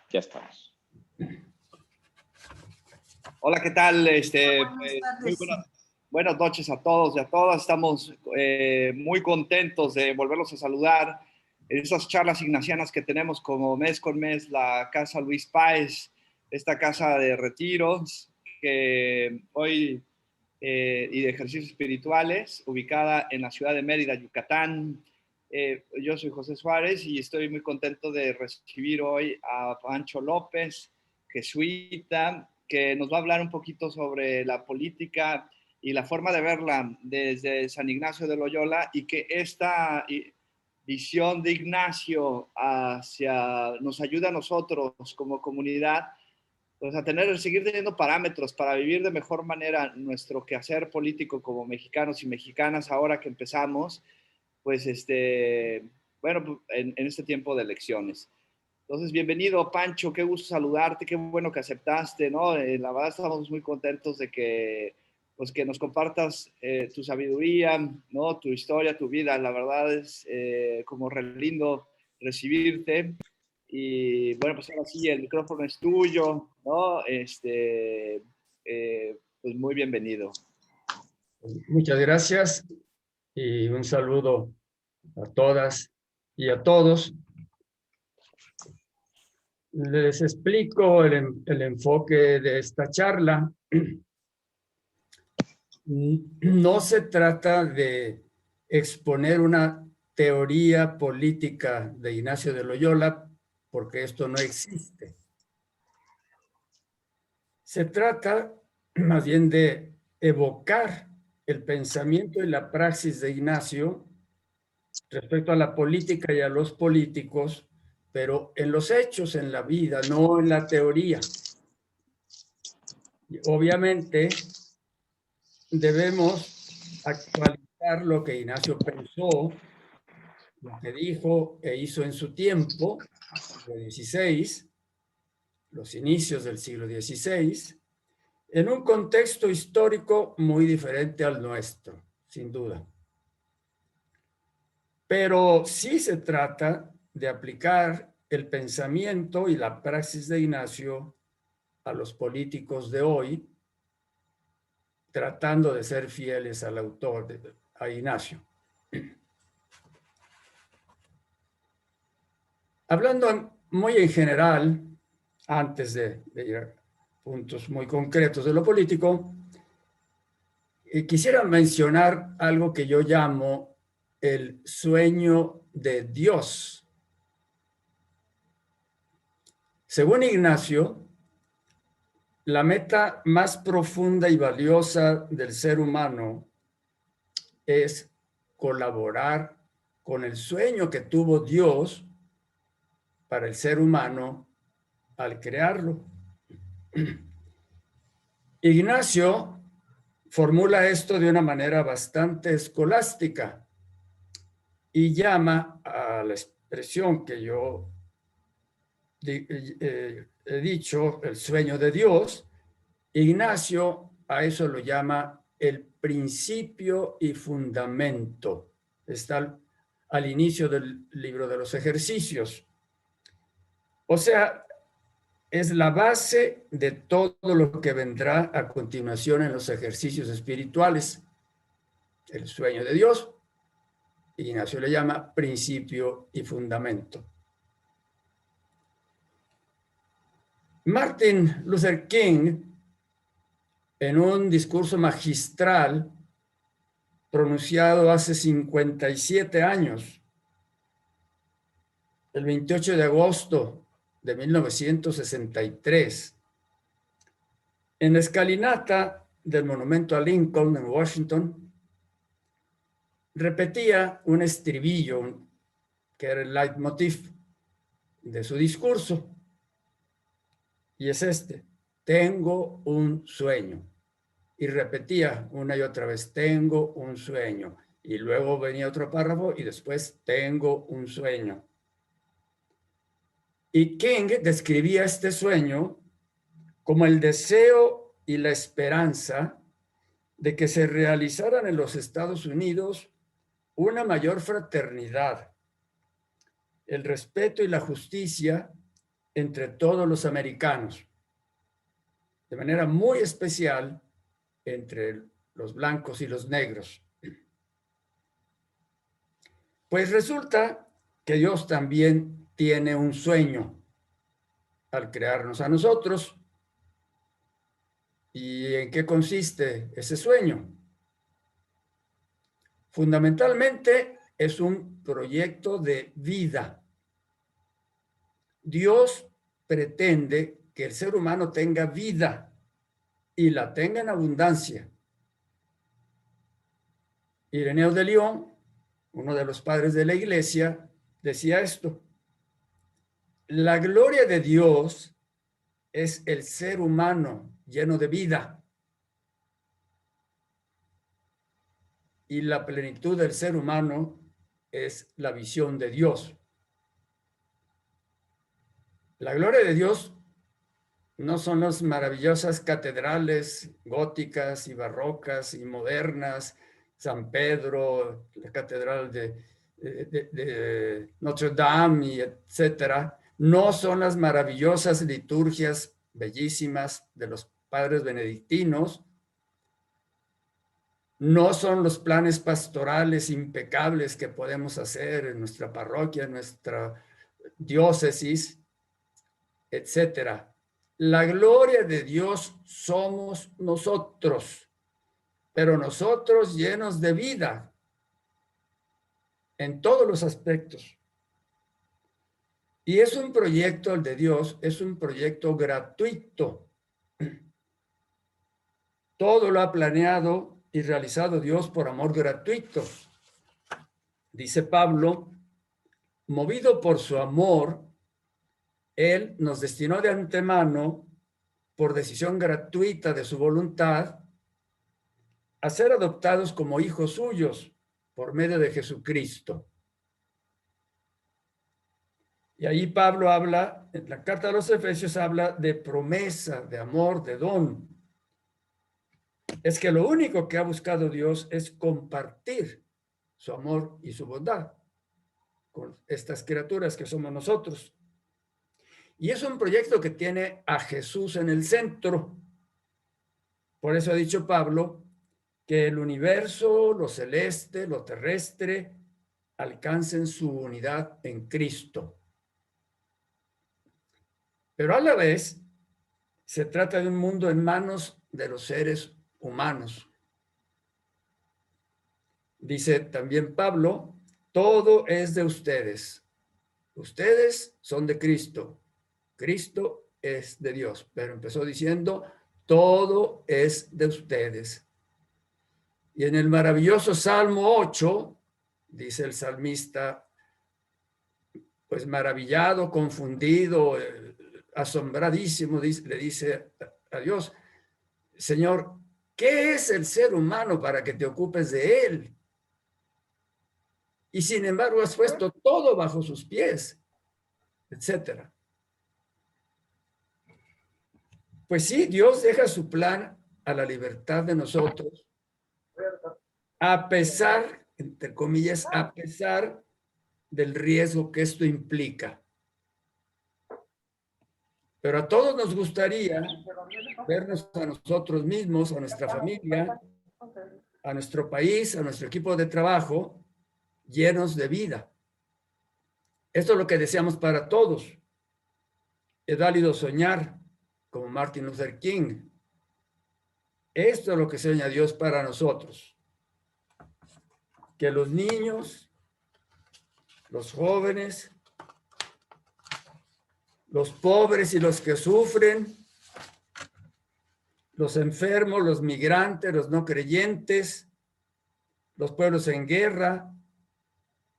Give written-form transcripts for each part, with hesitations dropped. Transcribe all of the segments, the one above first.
Ya estamos. Hola, ¿qué tal? Buenas tardes. Buenas noches a todos y a todas. Estamos muy contentos de volverlos a saludar en estas charlas ignacianas que tenemos como mes con mes, la Casa Luis Páez, esta casa de retiros que hoy y de ejercicios espirituales, ubicada en la ciudad de Mérida, Yucatán. Yo soy José Suárez y estoy muy contento de recibir hoy a Pancho López, jesuita, que nos va a hablar un poquito sobre la política y la forma de verla desde San Ignacio de Loyola, y que esta visión de Ignacio nos ayuda a nosotros como comunidad, pues a seguir teniendo parámetros para vivir de mejor manera nuestro quehacer político como mexicanos y mexicanas ahora que empezamos, pues bueno, en este tiempo de elecciones. Entonces, bienvenido, Pancho, qué gusto saludarte, qué bueno que aceptaste, ¿no? La verdad estamos muy contentos de que, pues, que nos compartas tu sabiduría, ¿no? Tu historia, tu vida. La verdad es como re lindo recibirte. Y bueno, pues ahora sí, el micrófono es tuyo, ¿no? Pues muy bienvenido. Muchas gracias y un saludo a todas y a todos. Les explico el enfoque de esta charla. No se trata de exponer una teoría política de Ignacio de Loyola, porque esto no existe. Se trata más bien de evocar el pensamiento y la praxis de Ignacio respecto a la política y a los políticos, pero en los hechos, en la vida, no en la teoría. Y obviamente, debemos actualizar lo que Ignacio pensó, lo que dijo e hizo en su tiempo, el siglo XVI, los inicios del siglo XVI, en un contexto histórico muy diferente al nuestro, sin duda. Pero sí se trata de aplicar el pensamiento y la praxis de Ignacio a los políticos de hoy, tratando de ser fieles al autor, a Ignacio. Hablando muy en general, antes de ir a puntos muy concretos de lo político, quisiera mencionar algo que yo llamo el sueño de Dios. Según Ignacio, la meta más profunda y valiosa del ser humano es colaborar con el sueño que tuvo Dios para el ser humano al crearlo. Ignacio formula esto de una manera bastante escolástica y llama a la expresión que yo he dicho, el sueño de Dios. Ignacio a eso lo llama el principio y fundamento. Está al inicio del libro de los ejercicios. O sea, es la base de todo lo que vendrá a continuación en los ejercicios espirituales. El sueño de Dios, Ignacio le llama principio y fundamento. Martin Luther King, en un discurso magistral pronunciado hace 57 años, el 28 de agosto de 1963, en la escalinata del monumento a Lincoln en Washington, repetía un estribillo que era el leitmotiv de su discurso, y es este: tengo un sueño. Y repetía una y otra vez, tengo un sueño. Y luego venía otro párrafo y después, tengo un sueño. Y King describía este sueño como el deseo y la esperanza de que se realizaran en los Estados Unidos una mayor fraternidad, el respeto y la justicia entre todos los americanos, de manera muy especial entre los blancos y los negros. Pues resulta que Dios también tiene un sueño al crearnos a nosotros. ¿Y en qué consiste ese sueño? Fundamentalmente es un proyecto de vida. Dios pretende que el ser humano tenga vida y la tenga en abundancia. Ireneo de León, uno de los padres de la iglesia, decía esto: la gloria de Dios es el ser humano lleno de vida, y la plenitud del ser humano es la visión de Dios. La gloria de Dios no son las maravillosas catedrales góticas y barrocas y modernas, San Pedro, la catedral de Notre Dame, y etcétera. No son las maravillosas liturgias bellísimas de los padres benedictinos. No son los planes pastorales impecables que podemos hacer en nuestra parroquia, en nuestra diócesis, etcétera. La gloria de Dios somos nosotros, pero nosotros llenos de vida en todos los aspectos. Y es un proyecto, el de Dios, es un proyecto gratuito. Todo lo ha planeado y realizado Dios por amor gratuito. Dice Pablo, movido por su amor, Él nos destinó de antemano, por decisión gratuita de su voluntad, a ser adoptados como hijos suyos por medio de Jesucristo. Y ahí Pablo habla, en la carta a los Efesios habla de promesa, de amor, de don. Es que lo único que ha buscado Dios es compartir su amor y su bondad con estas criaturas que somos nosotros. Y es un proyecto que tiene a Jesús en el centro. Por eso ha dicho Pablo que el universo, lo celeste, lo terrestre, alcancen su unidad en Cristo. Pero a la vez se trata de un mundo en manos de los seres humanos. Dice también Pablo, todo es de ustedes. Ustedes son de Cristo. Cristo es de Dios. Pero empezó diciendo, todo es de ustedes. Y en el maravilloso Salmo 8, dice el salmista, pues maravillado, confundido, asombradísimo, le dice a Dios, Señor, ¿qué es el ser humano para que te ocupes de él? Y sin embargo has puesto todo bajo sus pies, etcétera. Pues sí, Dios deja su plan a la libertad de nosotros, a pesar, entre comillas, a pesar del riesgo que esto implica. Pero a todos nos gustaría vernos a nosotros mismos, a nuestra familia, a nuestro país, a nuestro equipo de trabajo, llenos de vida. Esto es lo que deseamos para todos. Es válido soñar, como Martin Luther King. Esto es lo que sueña Dios para nosotros. Que los niños, los jóvenes, los pobres y los que sufren, los enfermos, los migrantes, los no creyentes, los pueblos en guerra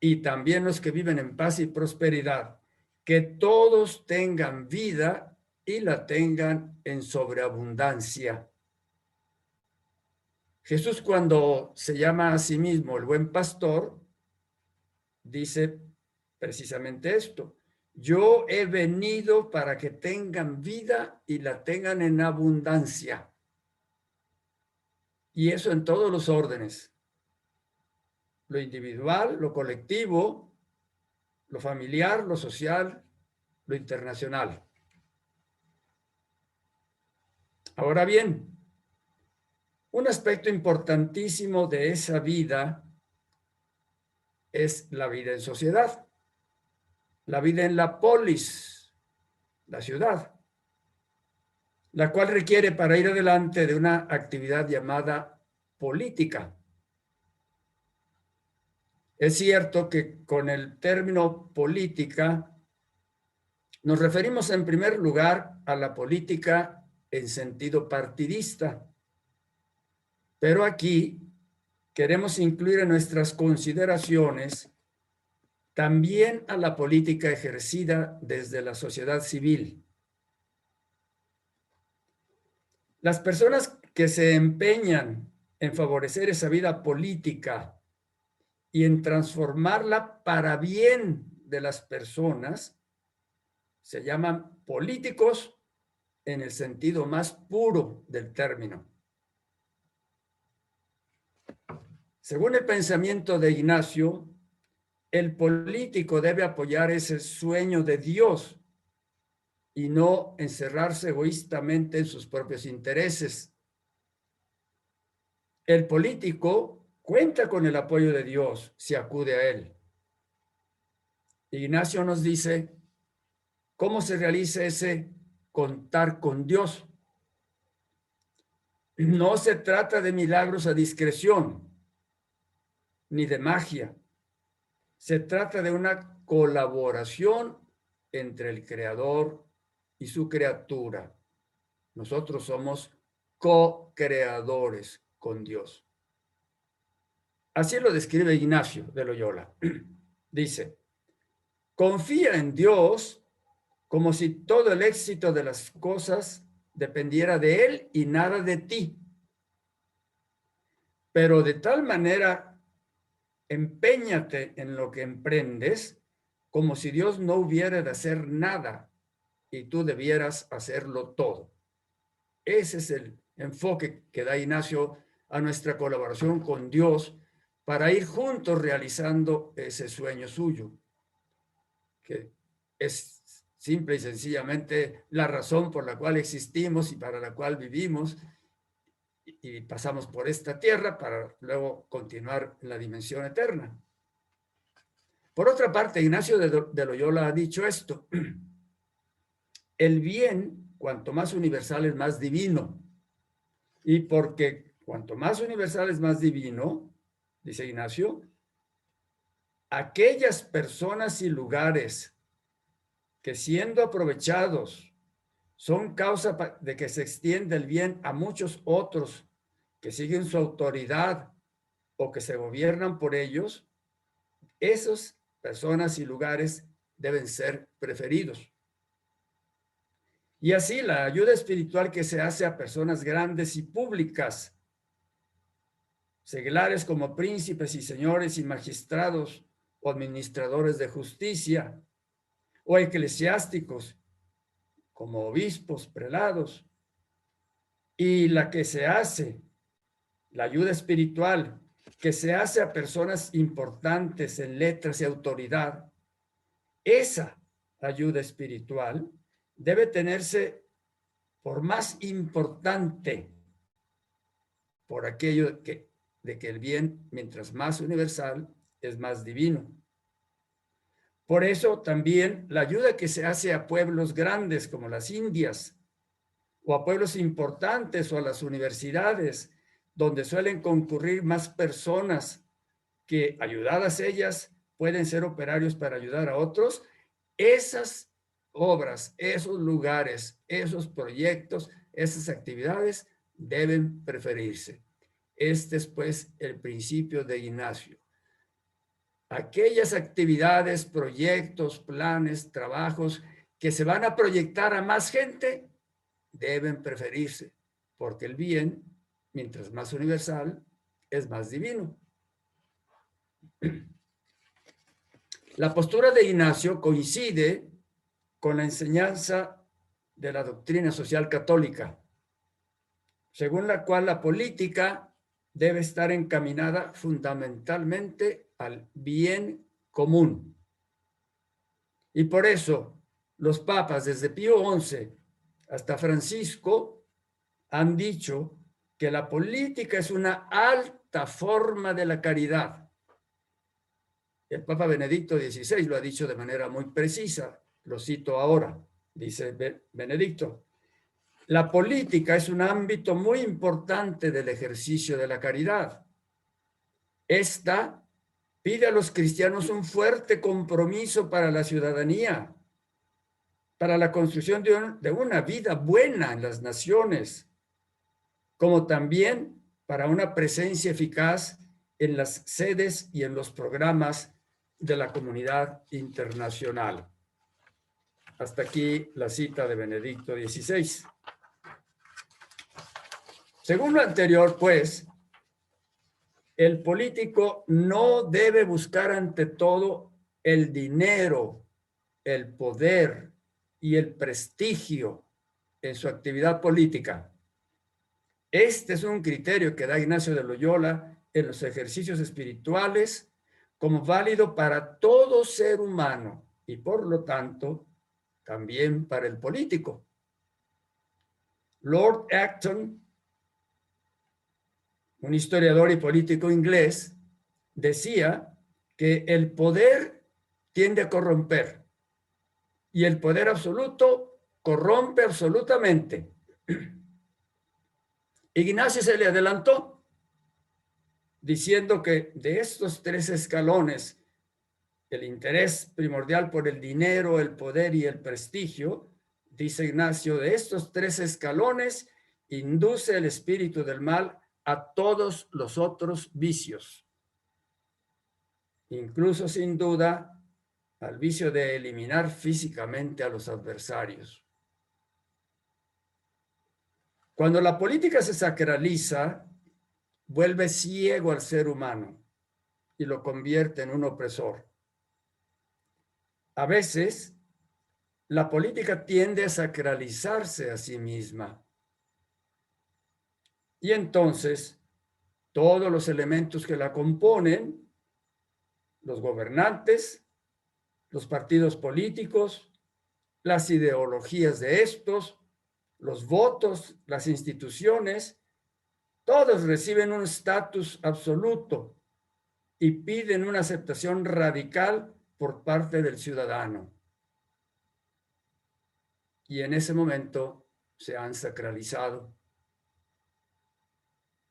y también los que viven en paz y prosperidad, que todos tengan vida y la tengan en sobreabundancia. Jesús, cuando se llama a sí mismo el buen pastor, dice precisamente esto: yo he venido para que tengan vida y la tengan en abundancia. Y eso en todos los órdenes. Lo individual, lo colectivo, lo familiar, lo social, lo internacional. Ahora bien, un aspecto importantísimo de esa vida es la vida en sociedad, la vida en la polis, la ciudad, la cual requiere para ir adelante de una actividad llamada política. Es cierto que con el término política nos referimos en primer lugar a la política en sentido partidista, pero aquí queremos incluir en nuestras consideraciones también a la política ejercida desde la sociedad civil. Las personas que se empeñan en favorecer esa vida política y en transformarla para bien de las personas se llaman políticos en el sentido más puro del término. Según el pensamiento de Ignacio, el político debe apoyar ese sueño de Dios y no encerrarse egoístamente en sus propios intereses. El político cuenta con el apoyo de Dios si acude a él. Ignacio nos dice cómo se realiza ese contar con Dios. No se trata de milagros a discreción, ni de magia. Se trata de una colaboración entre el Creador y su criatura. Nosotros somos co-creadores con Dios. Así lo describe Ignacio de Loyola. Dice, confía en Dios como si todo el éxito de las cosas dependiera de Él y nada de ti. Pero de tal manera, empéñate en lo que emprendes como si Dios no hubiera de hacer nada y tú debieras hacerlo todo. Ese es el enfoque que da Ignacio a nuestra colaboración con Dios para ir juntos realizando ese sueño suyo, que es simple y sencillamente la razón por la cual existimos y para la cual vivimos y pasamos por esta tierra para luego continuar en la dimensión eterna. Por otra parte, Ignacio de Loyola ha dicho esto: el bien, cuanto más universal, es más divino. Y porque cuanto más universal es más divino, dice Ignacio, aquellas personas y lugares que siendo aprovechados son causa de que se extienda el bien a muchos otros que siguen su autoridad o que se gobiernan por ellos, esas personas y lugares deben ser preferidos. Y así la ayuda espiritual que se hace a personas grandes y públicas, seglares como príncipes y señores y magistrados o administradores de justicia, o eclesiásticos como obispos, prelados, y la que se hace, la ayuda espiritual que se hace a personas importantes en letras y autoridad, esa ayuda espiritual debe tenerse por más importante por aquello de que el bien, mientras más universal, es más divino. Por eso también la ayuda que se hace a pueblos grandes como las Indias, o a pueblos importantes o a las universidades, donde suelen concurrir más personas que, ayudadas ellas, pueden ser operarios para ayudar a otros, esas obras, esos lugares, esos proyectos, esas actividades deben preferirse. Este es pues el principio de Ignacio. Aquellas actividades, proyectos, planes, trabajos que se van a proyectar a más gente deben preferirse, porque el bien, mientras más universal, es más divino. La postura de Ignacio coincide con la enseñanza de la doctrina social católica, según la cual la política debe estar encaminada fundamentalmente al bien común. Y por eso los papas, desde Pío XI hasta Francisco, han dicho que la política es una alta forma de la caridad. El Papa Benedicto XVI lo ha dicho de manera muy precisa. Lo cito ahora. Dice Benedicto: la política es un ámbito muy importante del ejercicio de la caridad. Esta pide a los cristianos un fuerte compromiso para la ciudadanía, para la construcción de una vida buena en las naciones, como también para una presencia eficaz en las sedes y en los programas de la comunidad internacional. Hasta aquí la cita de Benedicto XVI. Según lo anterior, pues, el político no debe buscar ante todo el dinero, el poder y el prestigio en su actividad política. Este es un criterio que da Ignacio de Loyola en los ejercicios espirituales como válido para todo ser humano y por lo tanto también para el político. Lord Acton, un historiador y político inglés, decía que el poder tiende a corromper y el poder absoluto corrompe absolutamente. Ignacio se le adelantó diciendo que de estos tres escalones, el interés primordial por el dinero, el poder y el prestigio, dice Ignacio, de estos tres escalones induce el espíritu del mal a todos los otros vicios, incluso sin duda al vicio de eliminar físicamente a los adversarios. Cuando la política se sacraliza, vuelve ciego al ser humano y lo convierte en un opresor. A veces, la política tiende a sacralizarse a sí misma. Y entonces, todos los elementos que la componen, los gobernantes, los partidos políticos, las ideologías de estos, los votos, las instituciones, todos reciben un estatus absoluto y piden una aceptación radical por parte del ciudadano. Y en ese momento se han sacralizado.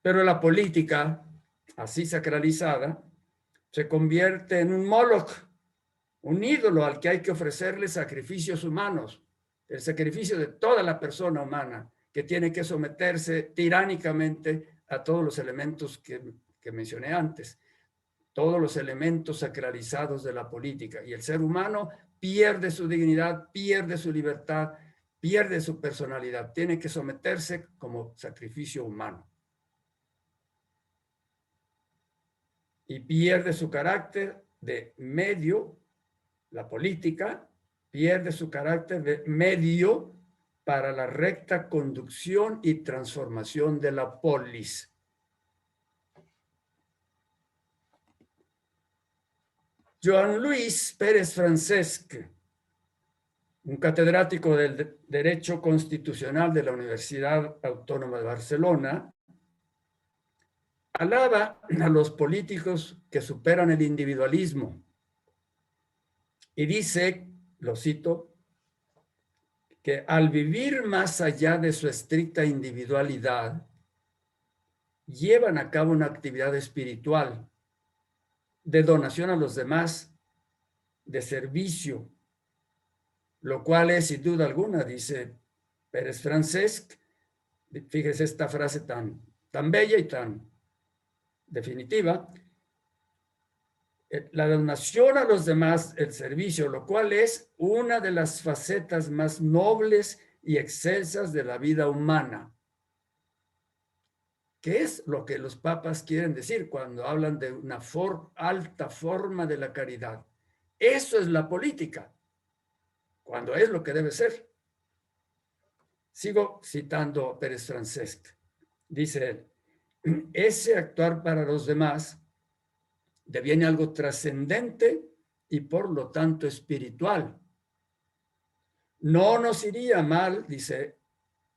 Pero la política, así sacralizada, se convierte en un Moloch, un ídolo al que hay que ofrecerle sacrificios humanos, el sacrificio de toda la persona humana, que tiene que someterse tiránicamente a todos los elementos que mencioné antes, todos los elementos sacralizados de la política. Y el ser humano pierde su dignidad, pierde su libertad, pierde su personalidad, tiene que someterse como sacrificio humano. Y pierde su carácter de medio, la política pierde su carácter de medio para la recta conducción y transformación de la polis. Joan Luis Pérez Francesc, un catedrático del Derecho Constitucional de la Universidad Autónoma de Barcelona, alaba a los políticos que superan el individualismo y dice, lo cito, que al vivir más allá de su estricta individualidad, llevan a cabo una actividad espiritual de donación a los demás, de servicio, lo cual es sin duda alguna, dice Pérez Francesc, fíjese esta frase tan bella y tan definitiva, la donación a los demás, el servicio, lo cual es una de las facetas más nobles y excelsas de la vida humana. ¿Qué es lo que los papas quieren decir cuando hablan de una alta forma de la caridad? Eso es la política, cuando es lo que debe ser. Sigo citando a Pérez Francesc. Dice él, ese actuar para los demás deviene algo trascendente y por lo tanto espiritual. No nos iría mal, dice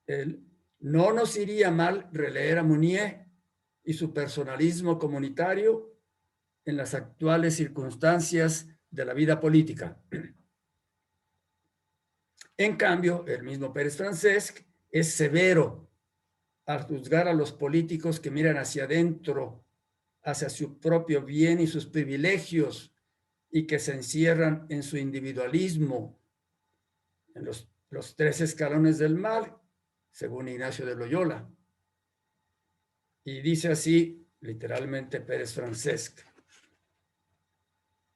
él, No nos iría mal releer a Mounier y su personalismo comunitario en las actuales circunstancias de la vida política. En cambio, el mismo Pérez Francesc es severo al juzgar a los políticos que miran hacia adentro, hacia su propio bien y sus privilegios, y que se encierran en su individualismo, en los 3 escalones del mal, según Ignacio de Loyola. Y dice así, literalmente, Pérez Francesc: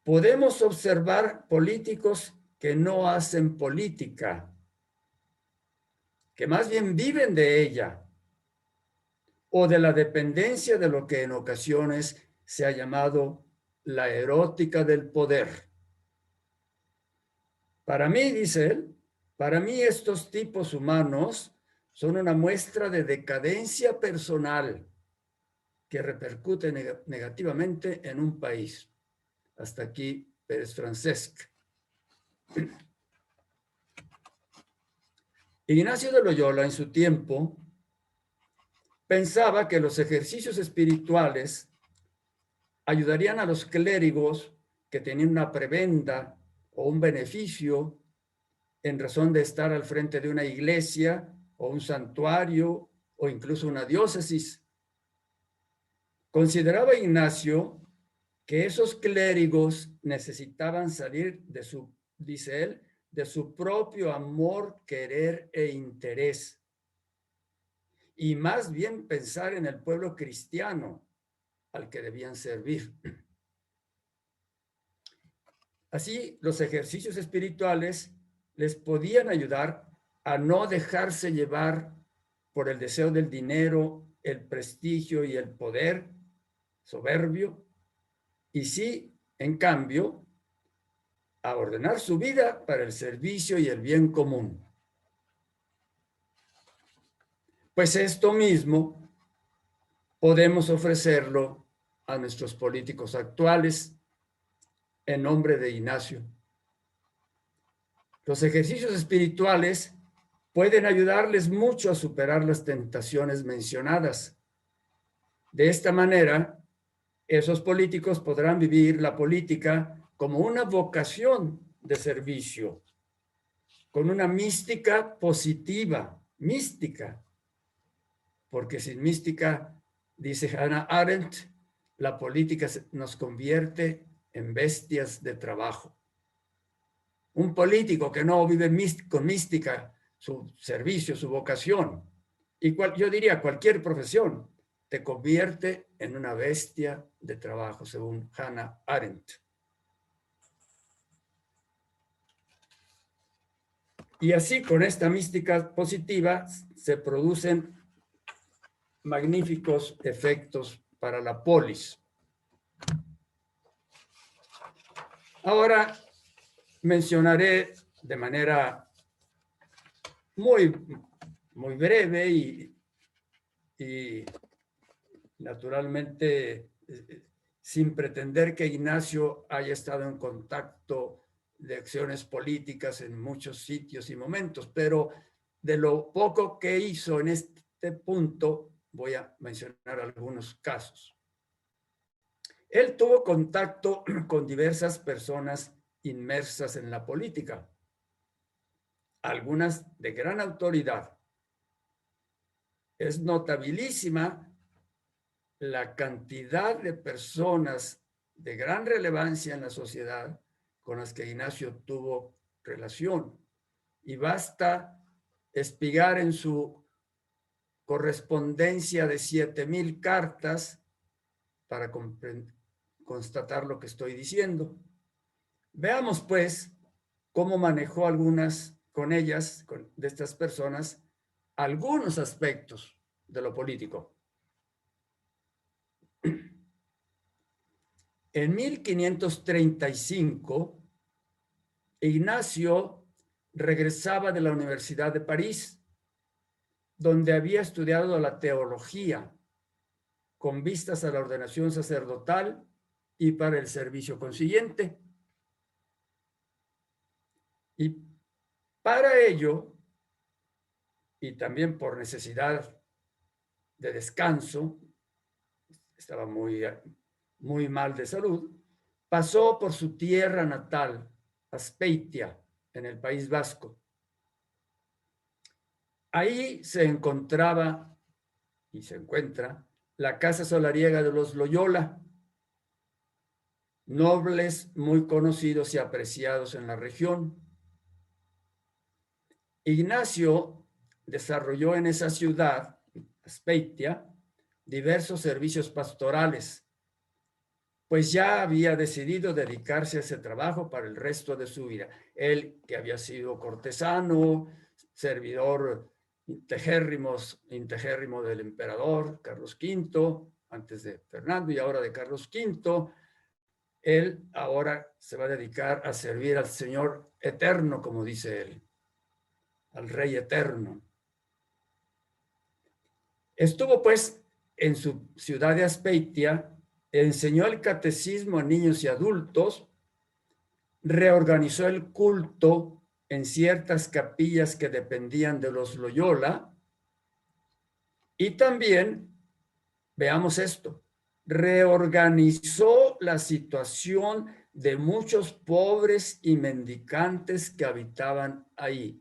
podemos observar políticos que no hacen política, que más bien viven de ella, o de la dependencia de lo que en ocasiones se ha llamado la erótica del poder. Para mí, dice él, para mí estos tipos humanos son una muestra de decadencia personal que repercute negativamente en un país. Hasta aquí Pérez Francesc. Ignacio de Loyola en su tiempo pensaba que los ejercicios espirituales ayudarían a los clérigos que tenían una prebenda o un beneficio en razón de estar al frente de una iglesia o un santuario o incluso una diócesis. Consideraba Ignacio que esos clérigos necesitaban salir de su, dice él, de su propio amor, querer e interés, y más bien pensar en el pueblo cristiano al que debían servir. Así, los ejercicios espirituales les podían ayudar a no dejarse llevar por el deseo del dinero, el prestigio y el poder soberbio, y sí, en cambio, a ordenar su vida para el servicio y el bien común. Pues esto mismo podemos ofrecerlo a nuestros políticos actuales en nombre de Ignacio. Los ejercicios espirituales pueden ayudarles mucho a superar las tentaciones mencionadas. De esta manera, esos políticos podrán vivir la política como una vocación de servicio, con una mística positiva, mística, porque sin mística, dice Hannah Arendt, la política nos convierte en bestias de trabajo. Un político que no vive con mística su servicio, su vocación, y yo diría cualquier profesión, te convierte en una bestia de trabajo, según Hannah Arendt. Y así, con esta mística positiva, se producen magníficos efectos para la polis. Ahora mencionaré de manera muy breve y naturalmente sin pretender que Ignacio haya estado en contacto de acciones políticas en muchos sitios y momentos, pero de lo poco que hizo en este punto voy a mencionar algunos casos. Él tuvo contacto con diversas personas inmersas en la política, algunas de gran autoridad. Es notabilísima la cantidad de personas de gran relevancia en la sociedad con las que Ignacio tuvo relación. Y basta espigar en su correspondencia de 7,000 cartas para constatar lo que estoy diciendo. Veamos, pues, cómo manejó de estas personas, algunos aspectos de lo político. En 1535, Ignacio regresaba de la Universidad de París, donde había estudiado la teología con vistas a la ordenación sacerdotal y para el servicio consiguiente. Y para ello, y también por necesidad de descanso, estaba muy mal de salud, pasó por su tierra natal, Azpeitia, en el País Vasco. Ahí se encontraba y se encuentra la casa solariega de los Loyola, nobles muy conocidos y apreciados en la región. Ignacio desarrolló en esa ciudad, Azpeitia, diversos servicios pastorales, pues ya había decidido dedicarse a ese trabajo para el resto de su vida. Él, que había sido cortesano, servidor integérrimo del emperador Carlos V, antes de Fernando y ahora de Carlos V, él ahora se va a dedicar a servir al Señor eterno, como dice él, al Rey eterno. Estuvo pues en su ciudad de Azpeitia, enseñó el catecismo a niños y adultos, reorganizó el culto en ciertas capillas que dependían de los Loyola y también, veamos esto, reorganizó la situación de muchos pobres y mendicantes que habitaban ahí.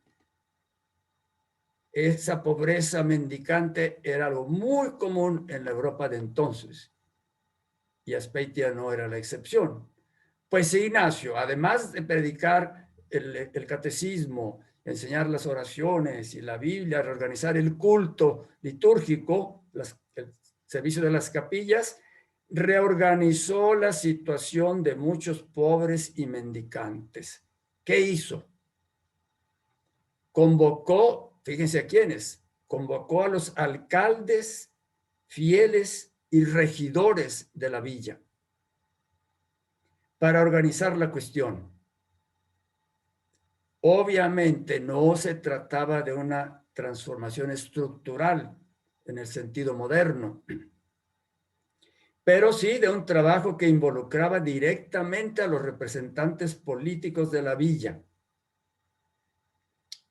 Esa pobreza mendicante era algo muy común en la Europa de entonces, y Azpeitia no era la excepción. Pues Ignacio, además de predicar el catecismo, enseñar las oraciones y la Biblia, reorganizar el culto litúrgico, el servicio de las capillas, reorganizó la situación de muchos pobres y mendicantes. ¿Qué hizo? Convocó, fíjense a quiénes, convocó a los alcaldes, fieles y regidores de la villa para organizar la cuestión. Obviamente no se trataba de una transformación estructural en el sentido moderno, pero sí de un trabajo que involucraba directamente a los representantes políticos de la villa,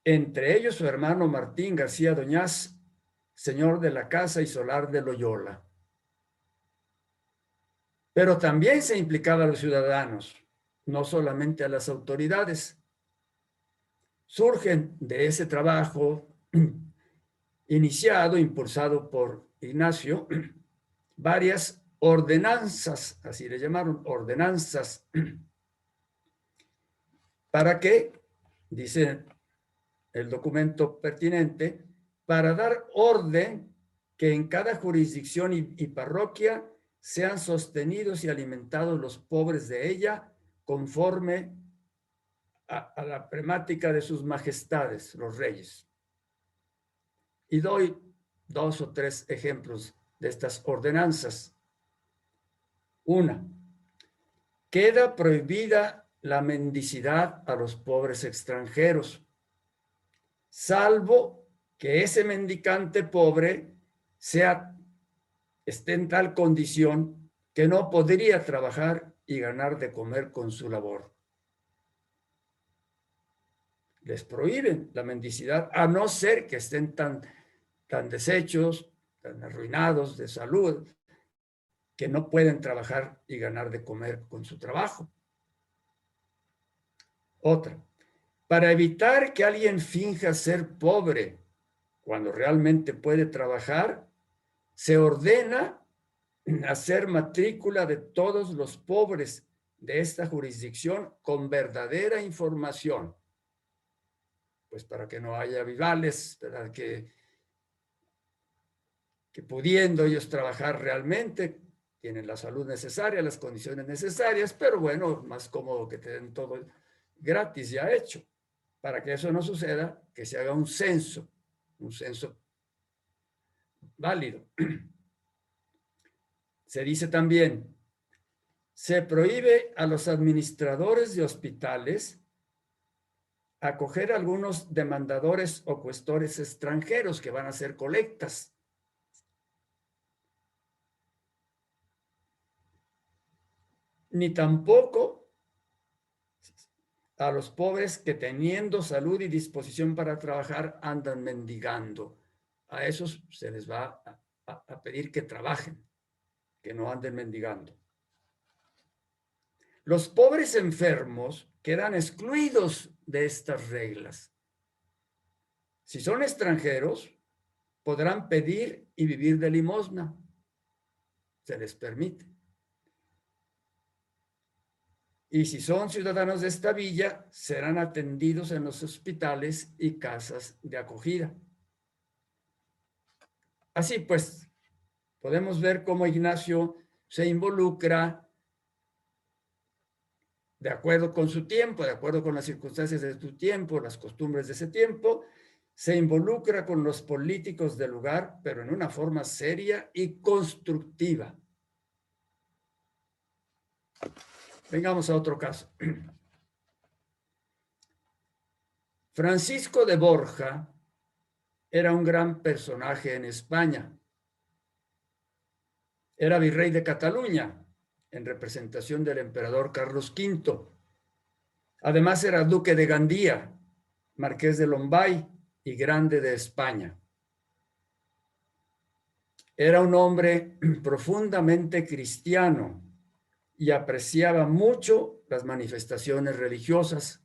entre ellos su hermano Martín García Doñás, señor de la Casa y Solar de Loyola. Pero también se implicaba a los ciudadanos, no solamente a las autoridades. Surgen de ese trabajo iniciado, impulsado por Ignacio, varias ordenanzas, así le llamaron, ordenanzas, para que, dice el documento pertinente, para dar orden que en cada jurisdicción y parroquia sean sostenidos y alimentados los pobres de ella conforme a la premática de sus majestades, los reyes. Y doy 2 o 3 ejemplos de estas ordenanzas. Una, queda prohibida la mendicidad a los pobres extranjeros, salvo que ese mendicante pobre esté en tal condición que no podría trabajar y ganar de comer con su labor. Les prohíben la mendicidad, a no ser que estén tan deshechos, tan arruinados de salud, que no pueden trabajar y ganar de comer con su trabajo. Otra, para evitar que alguien finja ser pobre cuando realmente puede trabajar, se ordena hacer matrícula de todos los pobres de esta jurisdicción con verdadera información, pues para que no haya vivales, ¿verdad? Que pudiendo ellos trabajar realmente, tienen la salud necesaria, las condiciones necesarias, pero bueno, más cómodo que te den todo gratis ya hecho. Para que eso no suceda, que se haga un censo válido. Se dice también, se prohíbe a los administradores de hospitales acoger a algunos demandadores o cuestores extranjeros que van a hacer colectas. Ni tampoco a los pobres que teniendo salud y disposición para trabajar andan mendigando. A esos se les va a pedir que trabajen, que no anden mendigando. Los pobres enfermos quedan excluidos de estas reglas. Si son extranjeros, podrán pedir y vivir de limosna. Se les permite. Y si son ciudadanos de esta villa, serán atendidos en los hospitales y casas de acogida. Así pues, podemos ver cómo Ignacio se involucra de acuerdo con su tiempo, de acuerdo con las circunstancias de su tiempo, las costumbres de ese tiempo, se involucra con los políticos del lugar, pero en una forma seria y constructiva. Vengamos a otro caso. Francisco de Borja era un gran personaje en España. Era virrey de Cataluña, en representación del emperador Carlos V. Además era duque de Gandía, marqués de Lombay y grande de España. Era un hombre profundamente cristiano y apreciaba mucho las manifestaciones religiosas.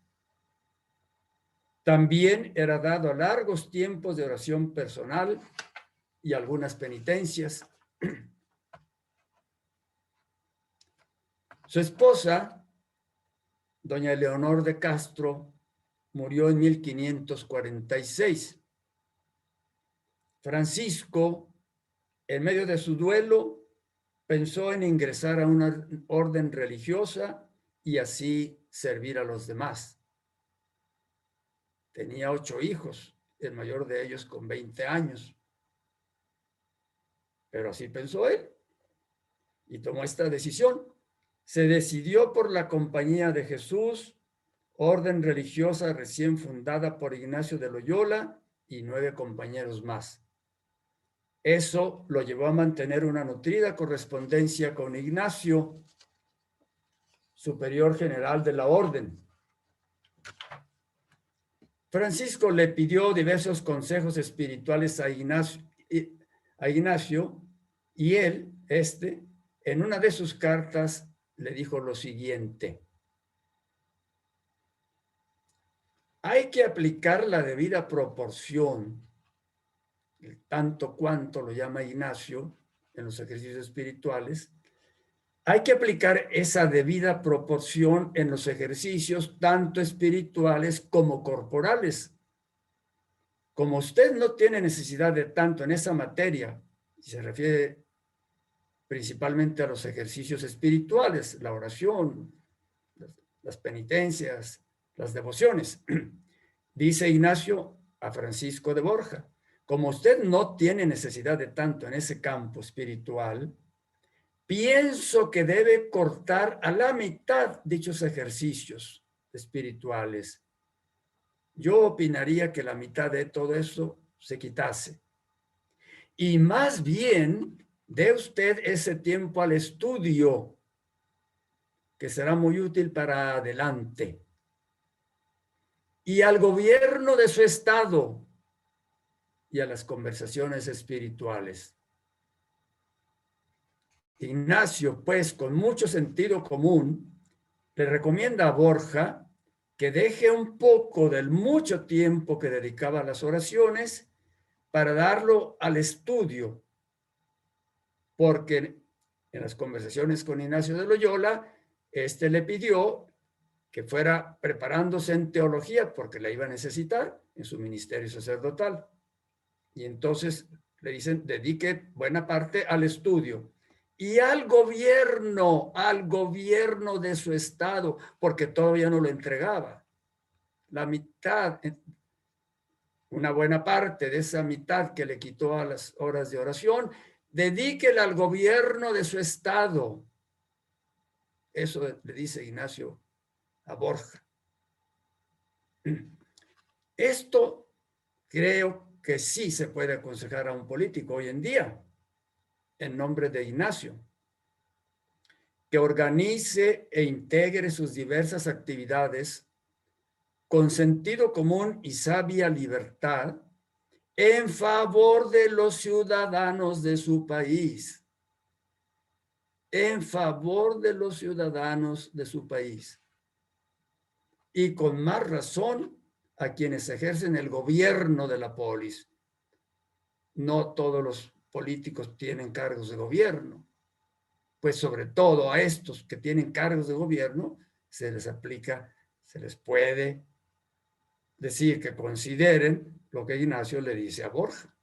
También era dado a largos tiempos de oración personal y algunas penitencias. Su esposa, doña Eleonor de Castro, murió en 1546. Francisco, en medio de su duelo, pensó en ingresar a una orden religiosa y así servir a los demás. Tenía 8 hijos, el mayor de ellos con 20 años. Pero así pensó él y tomó esta decisión. Se decidió por la Compañía de Jesús, orden religiosa recién fundada por Ignacio de Loyola y 9 compañeros más. Eso lo llevó a mantener una nutrida correspondencia con Ignacio, superior general de la orden. Francisco le pidió diversos consejos espirituales a Ignacio y él, en una de sus cartas, le dijo lo siguiente: hay que aplicar la debida proporción, el tanto cuanto lo llama Ignacio en los ejercicios espirituales. Hay que aplicar esa debida proporción en los ejercicios tanto espirituales como corporales. Como usted no tiene necesidad de tanto en esa materia, y se refiere principalmente a los ejercicios espirituales, la oración, las penitencias, las devociones. Dice Ignacio a Francisco de Borja: como usted no tiene necesidad de tanto en ese campo espiritual, pienso que debe cortar a la mitad dichos ejercicios espirituales. Yo opinaría que la mitad de todo eso se quitase. Y más bien, dé usted ese tiempo al estudio, que será muy útil para adelante. Y al gobierno de su estado y a las conversaciones espirituales. Ignacio, pues, con mucho sentido común, le recomienda a Borja que deje un poco del mucho tiempo que dedicaba a las oraciones para darlo al estudio, porque en las conversaciones con Ignacio de Loyola, le pidió que fuera preparándose en teología, porque la iba a necesitar en su ministerio sacerdotal. Y entonces le dicen, dedique buena parte al estudio y al gobierno de su estado, porque todavía no lo entregaba. La mitad, una buena parte de esa mitad que le quitó a las horas de oración, dedíquela al gobierno de su estado. Eso le dice Ignacio a Borja. Esto creo que sí se puede aconsejar a un político hoy en día, en nombre de Ignacio, que organice e integre sus diversas actividades con sentido común y sabia libertad, en favor de los ciudadanos de su país. En favor de los ciudadanos de su país. Y con más razón a quienes ejercen el gobierno de la polis. No todos los políticos tienen cargos de gobierno. Pues sobre todo a estos que tienen cargos de gobierno se les aplica, se les puede decir que consideren lo que Ignacio le dice a Borja.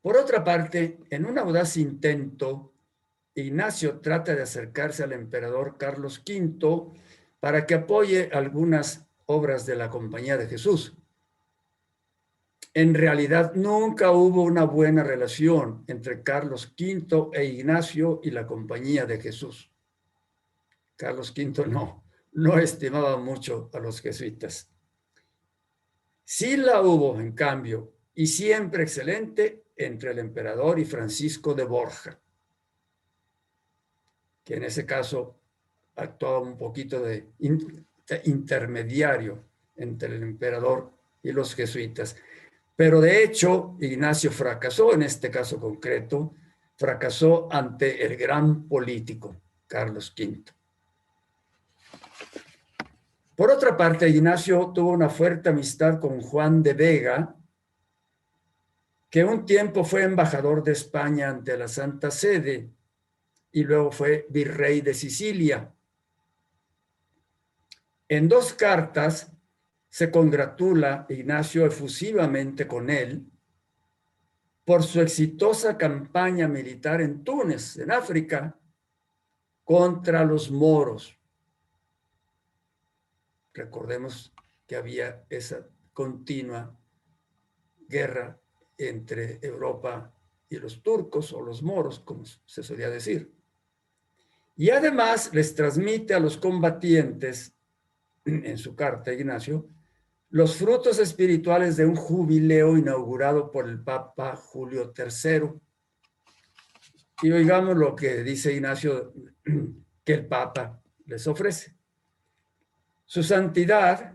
Por otra parte, en un audaz intento, Ignacio trata de acercarse al emperador Carlos V para que apoye algunas obras de la Compañía de Jesús. En realidad, nunca hubo una buena relación entre Carlos V e Ignacio y la Compañía de Jesús. Carlos V no estimaba mucho a los jesuitas. Sí la hubo, en cambio, y siempre excelente, entre el emperador y Francisco de Borja, que en ese caso actuaba un poquito de intermediario entre el emperador y los jesuitas. Pero de hecho, Ignacio fracasó en este caso concreto, fracasó ante el gran político, Carlos V. Por otra parte, Ignacio tuvo una fuerte amistad con Juan de Vega, que un tiempo fue embajador de España ante la Santa Sede y luego fue virrey de Sicilia. En 2 cartas se congratula Ignacio efusivamente con él por su exitosa campaña militar en Túnez, en África, contra los moros. Recordemos que había esa continua guerra entre Europa y los turcos o los moros, como se solía decir. Y además les transmite a los combatientes, en su carta, Ignacio, los frutos espirituales de un jubileo inaugurado por el Papa Julio III. Y oigamos lo que dice Ignacio que el Papa les ofrece. Su santidad,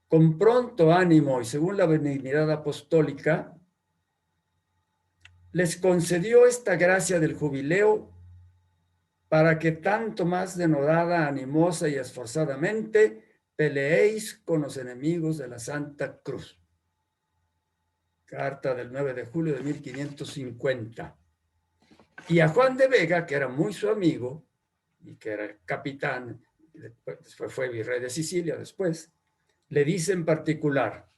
con pronto ánimo y según la benignidad apostólica, les concedió esta gracia del jubileo para que tanto más denodada, animosa y esforzadamente peleéis con los enemigos de la Santa Cruz. Carta del 9 de julio de 1550. Y a Juan de Vega, que era muy su amigo y que era capitán, después fue virrey de Sicilia después, le dice en particular: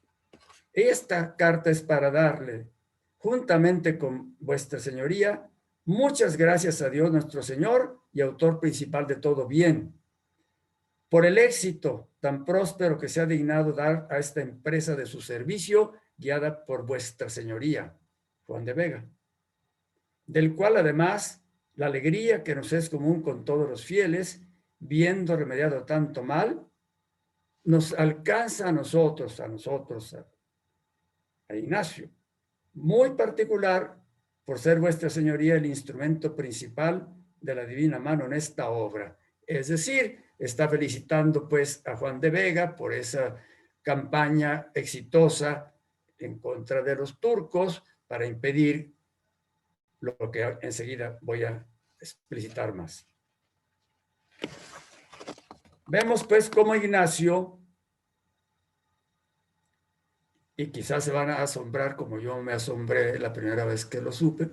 esta carta es para darle, juntamente con vuestra señoría, muchas gracias a Dios nuestro Señor y autor principal de todo bien, por el éxito tan próspero que se ha dignado dar a esta empresa de su servicio, guiada por vuestra señoría, Juan de Vega, del cual además la alegría que nos es común con todos los fieles, viendo remediado tanto mal, nos alcanza a nosotros, a Ignacio, muy particular por ser vuestra señoría el instrumento principal de la divina mano en esta obra. Es decir, está felicitando pues a Juan de Vega por esa campaña exitosa en contra de los turcos para impedir lo que enseguida voy a explicitar más. Vemos pues cómo Ignacio, y quizás se van a asombrar como yo me asombré la primera vez que lo supe,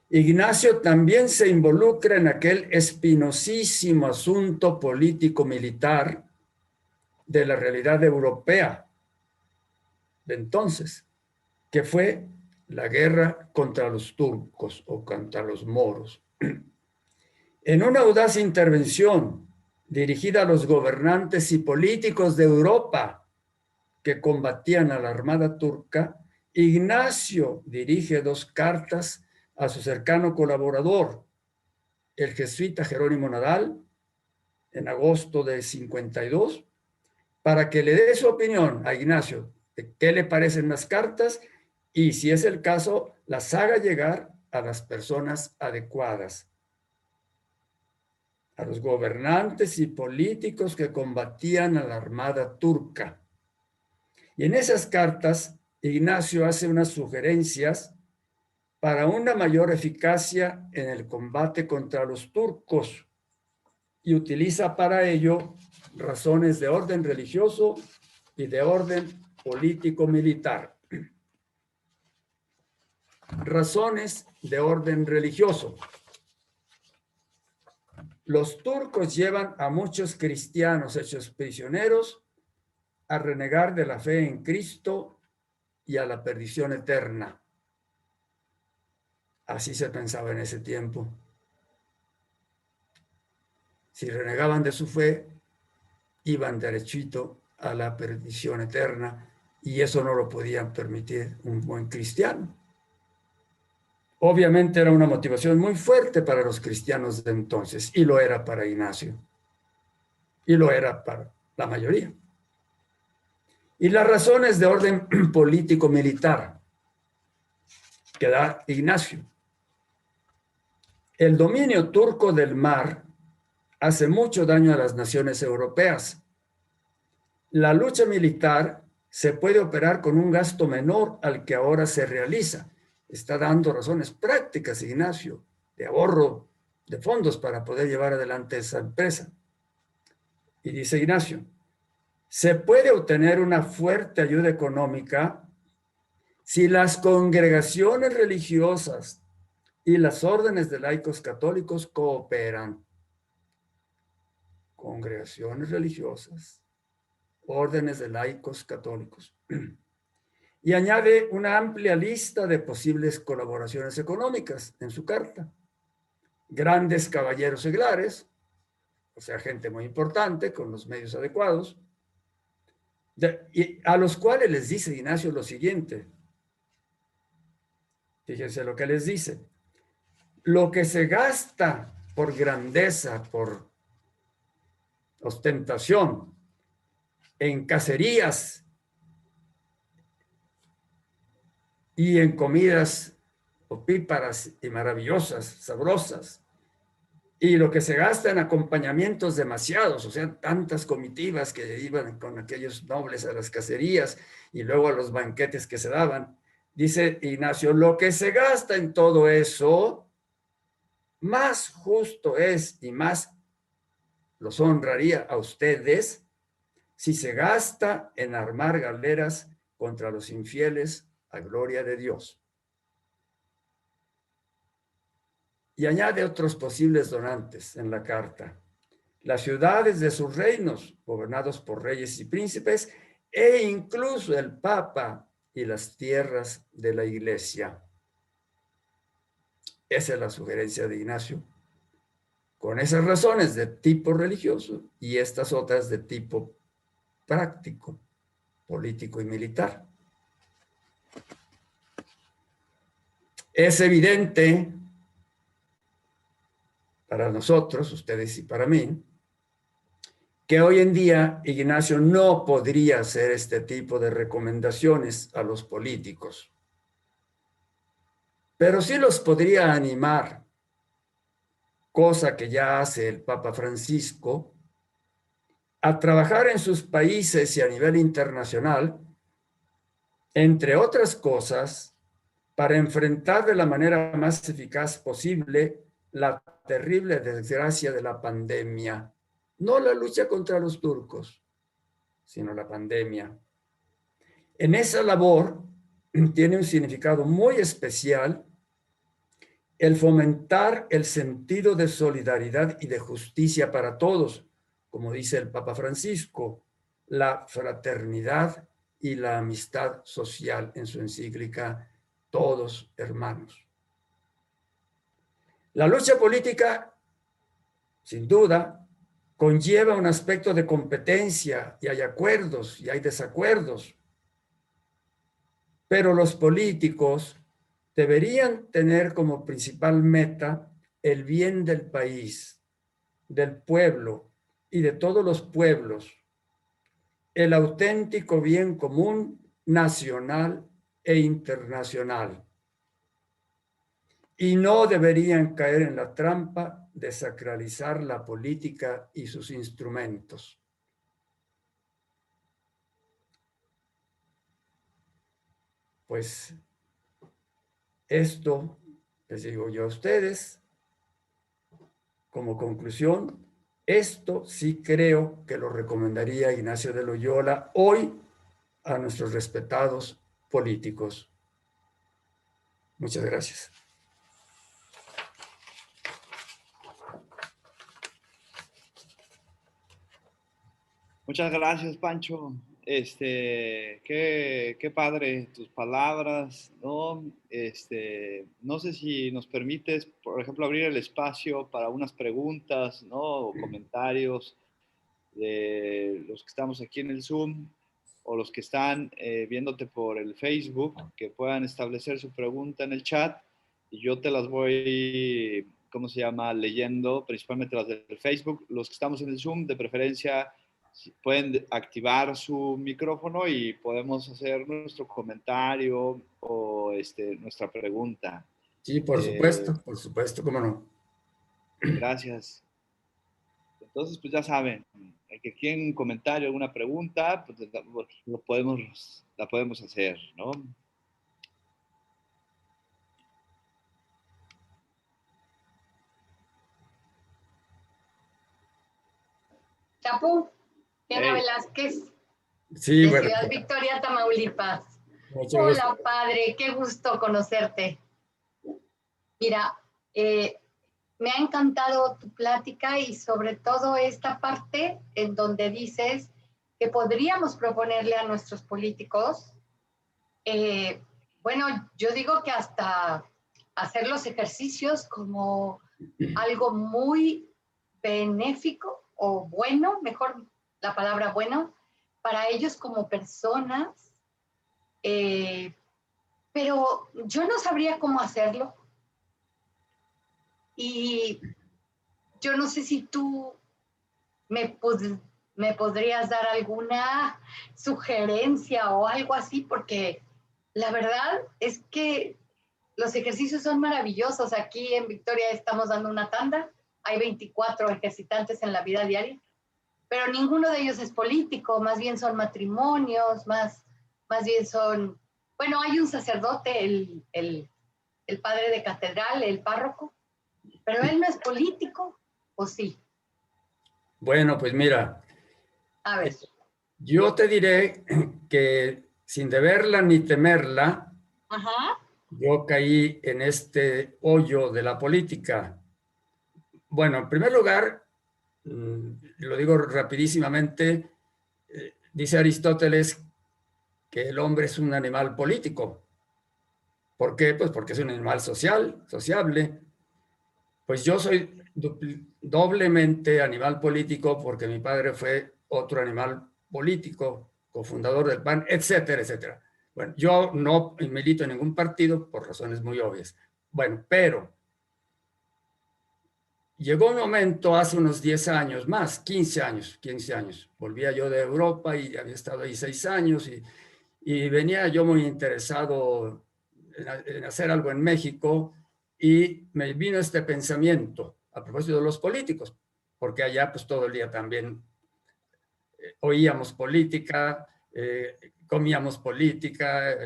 Ignacio también se involucra en aquel espinosísimo asunto político-militar de la realidad europea de entonces, que fue la guerra contra los turcos o contra los moros. En una audaz intervención dirigida a los gobernantes y políticos de Europa que combatían a la armada turca, Ignacio dirige 2 cartas a su cercano colaborador, el jesuita Jerónimo Nadal, en agosto de 52, para que le dé su opinión a Ignacio de qué le parecen las cartas y, si es el caso, las haga llegar a las personas adecuadas. a los gobernantes y políticos que combatían a la armada turca. Y en esas cartas, Ignacio hace unas sugerencias para una mayor eficacia en el combate contra los turcos y utiliza para ello razones de orden religioso y de orden político-militar. Razones de orden religioso. Los turcos llevan a muchos cristianos hechos prisioneros a renegar de la fe en Cristo y a la perdición eterna. Así se pensaba en ese tiempo. Si renegaban de su fe, iban derechito a la perdición eterna, y eso no lo podían permitir un buen cristiano. Obviamente era una motivación muy fuerte para los cristianos de entonces, y lo era para Ignacio, y lo era para la mayoría. Y las razones de orden político-militar que da Ignacio. El dominio turco del mar hace mucho daño a las naciones europeas. La lucha militar se puede operar con un gasto menor al que ahora se realiza. Está dando razones prácticas, Ignacio, de ahorro de fondos para poder llevar adelante esa empresa. Y dice Ignacio, se puede obtener una fuerte ayuda económica si las congregaciones religiosas y las órdenes de laicos católicos cooperan. Congregaciones religiosas, órdenes de laicos católicos. Y añade una amplia lista de posibles colaboraciones económicas en su carta. Grandes caballeros seglares, o sea, gente muy importante con los medios adecuados, y a los cuales les dice Ignacio lo siguiente. Fíjense lo que les dice. Lo que se gasta por grandeza, por ostentación, en cacerías y en comidas opíparas y maravillosas, sabrosas, y lo que se gasta en acompañamientos demasiados, o sea, tantas comitivas que iban con aquellos nobles a las cacerías y luego a los banquetes que se daban, dice Ignacio, lo que se gasta en todo eso, más justo es y más los honraría a ustedes si se gasta en armar galeras contra los infieles a gloria de Dios. Y añade otros posibles donantes en la carta. Las ciudades de sus reinos, gobernados por reyes y príncipes, e incluso el Papa y las tierras de la Iglesia. Esa es la sugerencia de Ignacio. Con esas razones de tipo religioso y estas otras de tipo práctico, político y militar. Es evidente para nosotros, ustedes y para mí, que hoy en día Ignacio no podría hacer este tipo de recomendaciones a los políticos, pero sí los podría animar, cosa que ya hace el Papa Francisco, a trabajar en sus países y a nivel internacional, entre otras cosas, para enfrentar de la manera más eficaz posible la terrible desgracia de la pandemia. No la lucha contra los turcos, sino la pandemia. En esa labor tiene un significado muy especial el fomentar el sentido de solidaridad y de justicia para todos, como dice el Papa Francisco, la fraternidad y la amistad social en su encíclica Todos Hermanos. La lucha política, sin duda, conlleva un aspecto de competencia y hay acuerdos y hay desacuerdos. Pero los políticos deberían tener como principal meta el bien del país, del pueblo y de todos los pueblos, el auténtico bien común nacional e internacional. y no deberían caer en la trampa de sacralizar la política y sus instrumentos. Pues esto les digo yo a ustedes como conclusión. Esto sí creo que lo recomendaría Ignacio de Loyola hoy a nuestros respetados políticos. Muchas gracias. Muchas gracias, Pancho. Qué padre tus palabras, ¿no? No sé si nos permites, por ejemplo, abrir el espacio para unas preguntas, ¿no? O comentarios de los que estamos aquí en el Zoom o los que están viéndote por el Facebook, que puedan establecer su pregunta en el chat y yo te las voy, ¿cómo se llama? Leyendo, principalmente las del Facebook. Los que estamos en el Zoom, de preferencia, pueden activar su micrófono y podemos hacer nuestro comentario o nuestra pregunta. Sí, por supuesto, cómo no. Gracias. Entonces, pues ya saben, el que quieren un comentario, alguna pregunta, pues la podemos hacer, ¿no? Chapu, Diana Hey, Velázquez, Sí, de bueno, Ciudad Victoria, Tamaulipas. mucho gusto. Hola, padre, qué gusto conocerte. Mira, me ha encantado tu plática y sobre todo esta parte en donde dices que podríamos proponerle a nuestros políticos, bueno, yo digo que hasta hacer los ejercicios como algo muy benéfico o bueno, mejor la palabra bueno, para ellos como personas, pero yo no sabría cómo hacerlo. Y yo no sé si tú me, me podrías dar alguna sugerencia o algo así, porque la verdad es que los ejercicios son maravillosos. Aquí en Victoria estamos dando una tanda, hay 24 ejercitantes en la vida diaria, pero ninguno de ellos es político, más bien son matrimonios, más bien son, bueno, hay un sacerdote, el padre de catedral, el párroco, pero él no es político, ¿o sí? Bueno, pues mira, A ver. yo te diré que sin deberla ni temerla, Ajá. yo caí en este hoyo de la política. Bueno, en primer lugar, lo digo rapidísimamente, dice Aristóteles que el hombre es un animal político. ¿Por qué? Pues porque es un animal social, sociable. Pues yo soy doblemente animal político porque mi padre fue otro animal político, cofundador del PAN, etcétera, etcétera. Bueno, yo no milito en ningún partido por razones muy obvias. Bueno, pero llegó un momento hace unos 10 años, más, 15 años. Volvía yo de Europa y había estado ahí 6 años y venía yo muy interesado en hacer algo en México y me vino este pensamiento a propósito de los políticos, porque allá pues todo el día también oíamos política, comíamos política,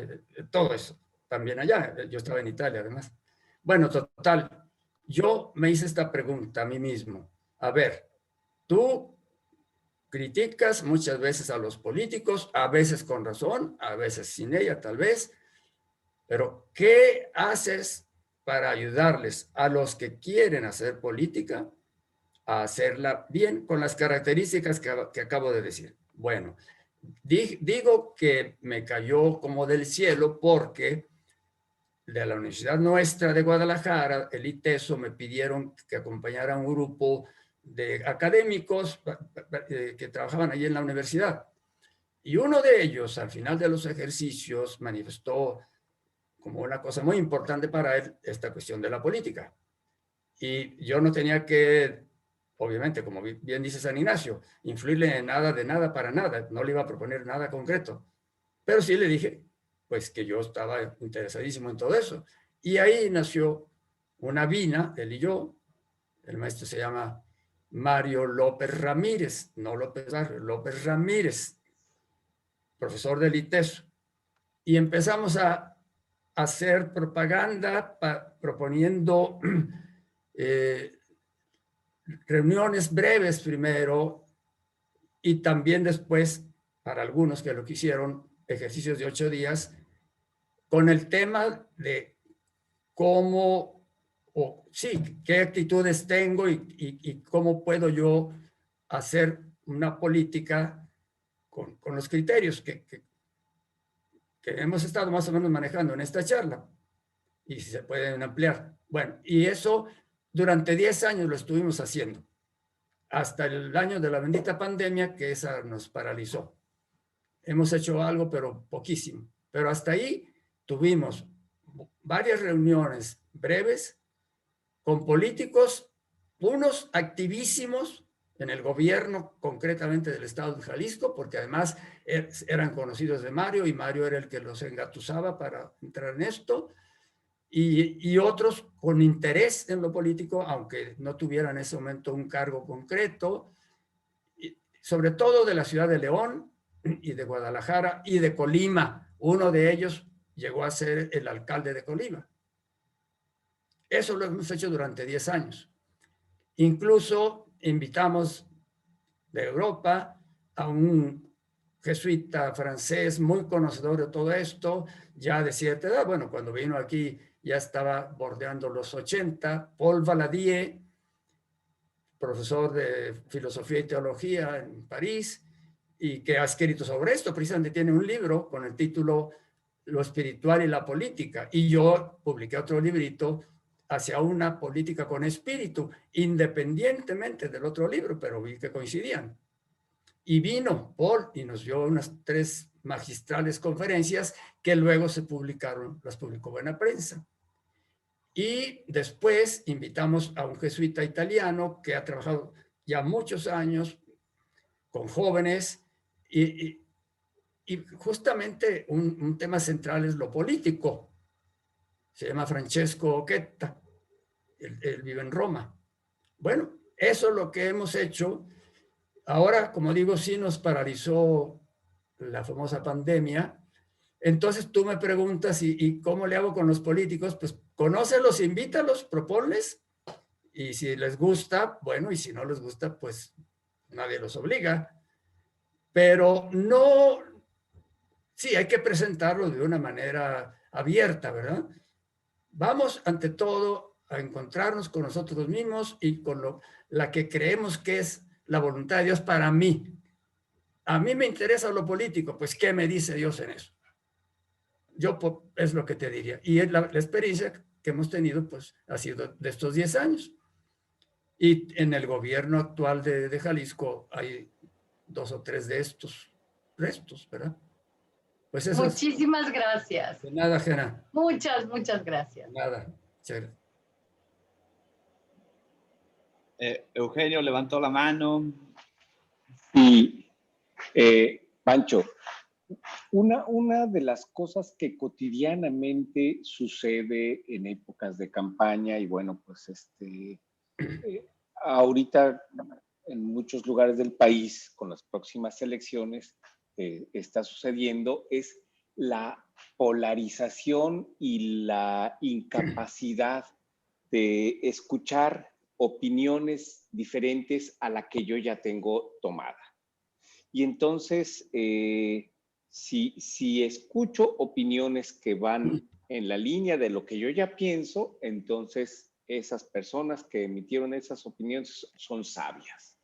todo eso, también allá. Yo estaba en Italia además. Bueno, total, yo me hice esta pregunta a mí mismo. A ver, tú criticas muchas veces a los políticos, a veces con razón, a veces sin ella tal vez, pero ¿qué haces para ayudarles a los que quieren hacer política a hacerla bien con las características que acabo de decir? Bueno, digo que me cayó como del cielo porque de la Universidad Nuestra de Guadalajara, el ITESO, me pidieron que acompañara a un grupo de académicos que trabajaban allí en la universidad. Y uno de ellos, al final de los ejercicios, manifestó como una cosa muy importante para él esta cuestión de la política. Y yo no tenía que, obviamente, como bien dice San Ignacio, influirle en nada, de nada para nada, no le iba a proponer nada concreto, pero sí le dije, pues que yo estaba interesadísimo en todo eso. Y ahí nació una vina, él y yo. El maestro se llama Mario López Ramírez, no López Barrio, López Ramírez, profesor del ITESO. Y empezamos a hacer propaganda proponiendo reuniones breves primero y también después, para algunos que lo quisieron, ejercicios de 8 días, con el tema de cómo, o sí, qué actitudes tengo y cómo puedo yo hacer una política con los criterios que hemos estado más o menos manejando en esta charla y si se pueden ampliar. Bueno, y eso durante 10 años lo estuvimos haciendo, hasta el año de la bendita pandemia, que esa nos paralizó. Hemos hecho algo, pero poquísimo. Pero hasta ahí tuvimos varias reuniones breves con políticos, unos activísimos en el gobierno, concretamente del estado de Jalisco, porque además eran conocidos de Mario y Mario era el que los engatusaba para entrar en esto, y otros con interés en lo político, aunque no tuvieran en ese momento un cargo concreto, sobre todo de la ciudad de León y de Guadalajara y de Colima. Uno de ellos llegó a ser el alcalde de Colima. Eso lo hemos hecho durante 10 años. Incluso invitamos de Europa a un jesuita francés muy conocedor de todo esto, ya de cierta edad. Bueno, cuando vino aquí ya estaba bordeando los 80, Paul Valadier, profesor de filosofía y teología en París, y que ha escrito sobre esto. Precisamente tiene un libro con el título Lo espiritual y la política. Y yo publiqué otro librito hacia una política con espíritu, independientemente del otro libro, pero vi que coincidían. Y vino Paul y nos dio unas 3 magistrales conferencias que luego se publicaron, las publicó Buena Prensa. Y después invitamos a un jesuita italiano que ha trabajado ya muchos años con jóvenes y justamente un tema central es lo político. Se llama Francesco Occhetta, él vive en Roma. Bueno, eso es lo que hemos hecho. Ahora, como digo, sí nos paralizó la famosa pandemia. Entonces tú me preguntas, ¿y cómo le hago con los políticos? Pues conócelos, invítalos, proponles, y si les gusta, bueno, y si no les gusta, pues nadie los obliga. Pero no, sí, hay que presentarlo de una manera abierta, ¿verdad? Vamos, ante todo, a encontrarnos con nosotros mismos y con la que creemos que es la voluntad de Dios para mí. A mí me interesa lo político, pues ¿qué me dice Dios en eso? Yo es lo que te diría. Y la experiencia que hemos tenido, pues, ha sido de estos 10 años. Y en el gobierno actual de Jalisco hay 2 o 3 de estos restos, ¿verdad? Pues eso es. Muchísimas gracias. De nada, Jena. Muchas gracias. De nada. Chévere. Eugenio levantó la mano. Y, Pancho, una de las cosas que cotidianamente sucede en épocas de campaña, y bueno, pues ahorita en muchos lugares del país, con las próximas elecciones, está sucediendo, es la polarización y la incapacidad de escuchar opiniones diferentes a la que yo ya tengo tomada. Y entonces, si escucho opiniones que van en la línea de lo que yo ya pienso, entonces esas personas que emitieron esas opiniones son sabias.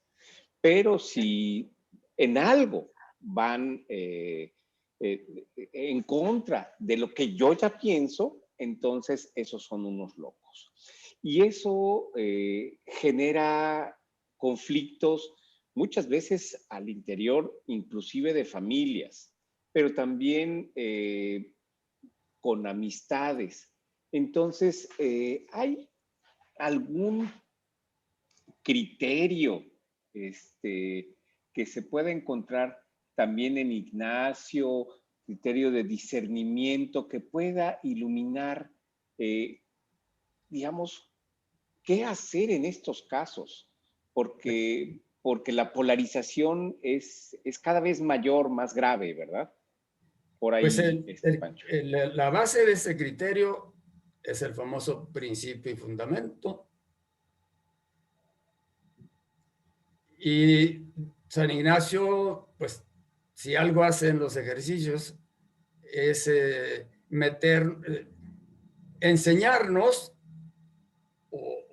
Pero si en algo van en contra de lo que yo ya pienso, entonces esos son unos locos. Y eso genera conflictos muchas veces al interior, inclusive de familias, pero también con amistades. Entonces, ¿hay algún criterio que se pueda encontrar también en Ignacio, criterio de discernimiento que pueda iluminar, digamos, ¿qué hacer en estos casos? Porque la polarización es cada vez mayor, más grave, ¿verdad? Por ahí, Pues Pancho. la base de ese criterio es el famoso principio y fundamento. Y San Ignacio, pues, si algo hace en los ejercicios es enseñarnos o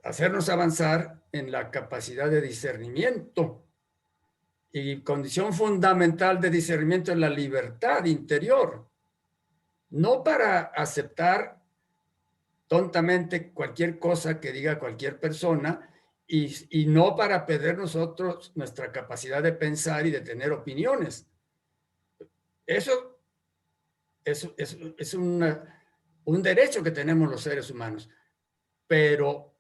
hacernos avanzar en la capacidad de discernimiento. Y condición fundamental de discernimiento es la libertad interior. No para aceptar tontamente cualquier cosa que diga cualquier persona y no para perder nosotros nuestra capacidad de pensar y de tener opiniones. Eso es un derecho que tenemos los seres humanos, pero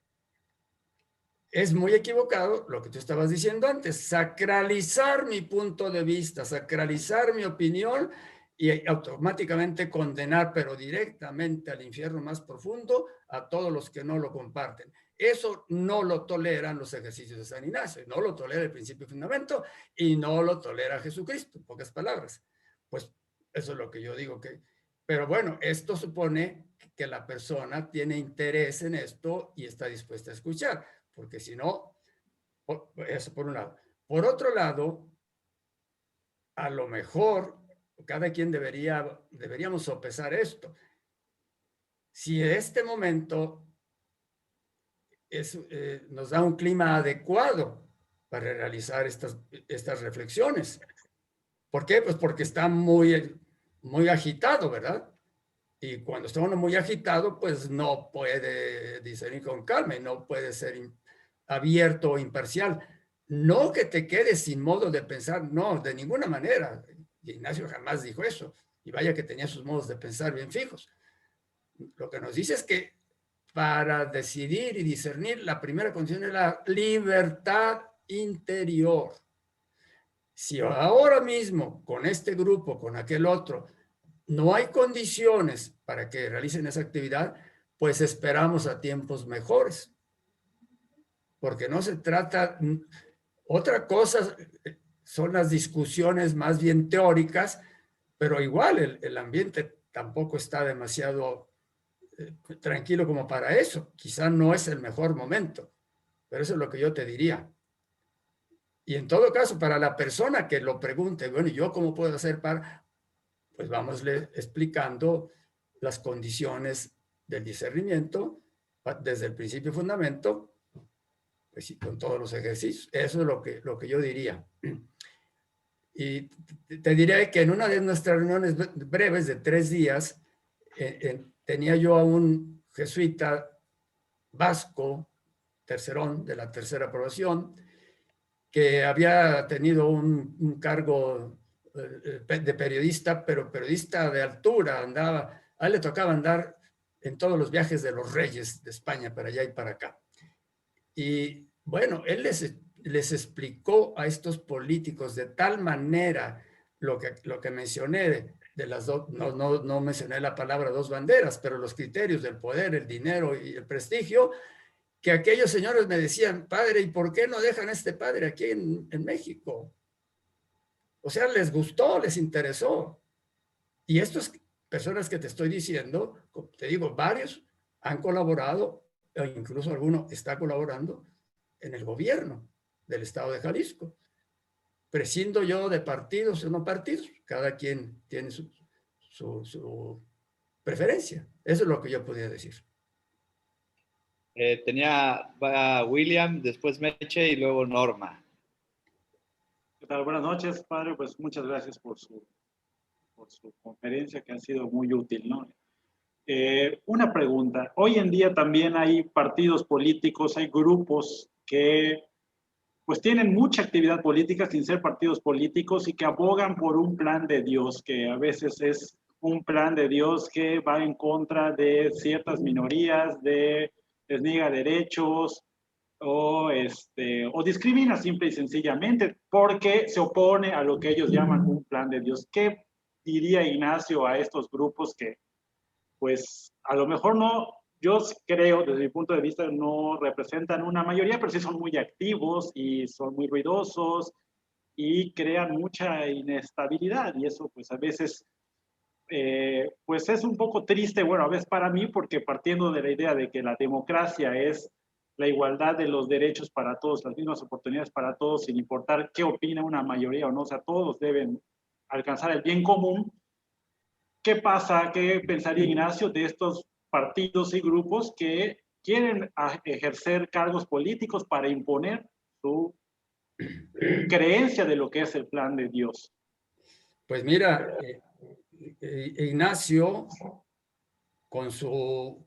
es muy equivocado lo que tú estabas diciendo antes, sacralizar mi punto de vista, sacralizar mi opinión y automáticamente condenar, pero directamente al infierno más profundo, a todos los que no lo comparten. Eso no lo toleran los ejercicios de San Ignacio, no lo tolera el principio y fundamento y no lo tolera Jesucristo, en pocas palabras. Pues eso es lo que yo digo que... Pero bueno, esto supone que la persona tiene interés en esto y está dispuesta a escuchar, porque si no, eso por un lado. Por otro lado, a lo mejor cada quien deberíamos sopesar esto. Si en este momento nos da un clima adecuado para realizar estas reflexiones. ¿Por qué? Pues porque está muy, muy agitado, ¿verdad? Y cuando está uno muy agitado, pues no puede discernir con calma y no puede ser abierto o imparcial. No que te quedes sin modo de pensar, no, de ninguna manera. Ignacio jamás dijo eso. Y vaya que tenía sus modos de pensar bien fijos. Lo que nos dice es que para decidir y discernir, la primera condición es la libertad interior. Si ahora mismo, con este grupo, con aquel otro, no hay condiciones para que realicen esa actividad, pues esperamos a tiempos mejores. Porque no se trata... Otra cosa son las discusiones más bien teóricas, pero igual el ambiente tampoco está demasiado tranquilo como para eso. Quizá no es el mejor momento, pero eso es lo que yo te diría. Y en todo caso, para la persona que lo pregunte, bueno, ¿yo cómo puedo hacer para...? Pues vámosle explicando las condiciones del discernimiento desde el principio y fundamento, pues sí, con todos los ejercicios. Eso es lo que yo diría. Y te diré que en una de nuestras reuniones breves de 3 días, tenía yo a un jesuita vasco, tercerón, de la tercera aprobación, que había tenido un cargo de periodista, pero periodista de altura, a él le tocaba andar en todos los viajes de los reyes de España, para allá y para acá. Y bueno, él les explicó a estos políticos de tal manera lo que mencioné, de las dos, no mencioné la palabra 2 banderas, pero los criterios del poder, el dinero y el prestigio, que aquellos señores me decían, padre, ¿y por qué no dejan a este padre aquí en México? O sea, les gustó, les interesó. Y estas personas que te estoy diciendo, te digo, varios han colaborado, o incluso alguno está colaborando en el gobierno del estado de Jalisco. Prescindo yo de partidos o no partidos, cada quien tiene su preferencia. Eso es lo que yo podría decir. Tenía William, después Meche y luego Norma. ¿Qué tal? Buenas noches, padre. Pues muchas gracias por su conferencia, que ha sido muy útil, ¿no? Una pregunta. Hoy en día también hay partidos políticos, hay grupos que pues tienen mucha actividad política sin ser partidos políticos y que abogan por un plan de Dios, que a veces es un plan de Dios que va en contra de ciertas minorías, les niega derechos o discrimina simple y sencillamente porque se opone a lo que ellos llaman un plan de Dios. ¿Qué diría Ignacio a estos grupos que pues a lo mejor no yo creo, desde mi punto de vista, no representan una mayoría, pero sí son muy activos y son muy ruidosos y crean mucha inestabilidad. Y eso, pues, a veces, pues, es un poco triste, bueno, a veces para mí, porque partiendo de la idea de que la democracia es la igualdad de los derechos para todos, las mismas oportunidades para todos, sin importar qué opina una mayoría o no, o sea, todos deben alcanzar el bien común. ¿Qué pasa? ¿Qué pensaría Ignacio de estos partidos y grupos que quieren ejercer cargos políticos para imponer su creencia de lo que es el plan de Dios? Pues mira, Ignacio, con su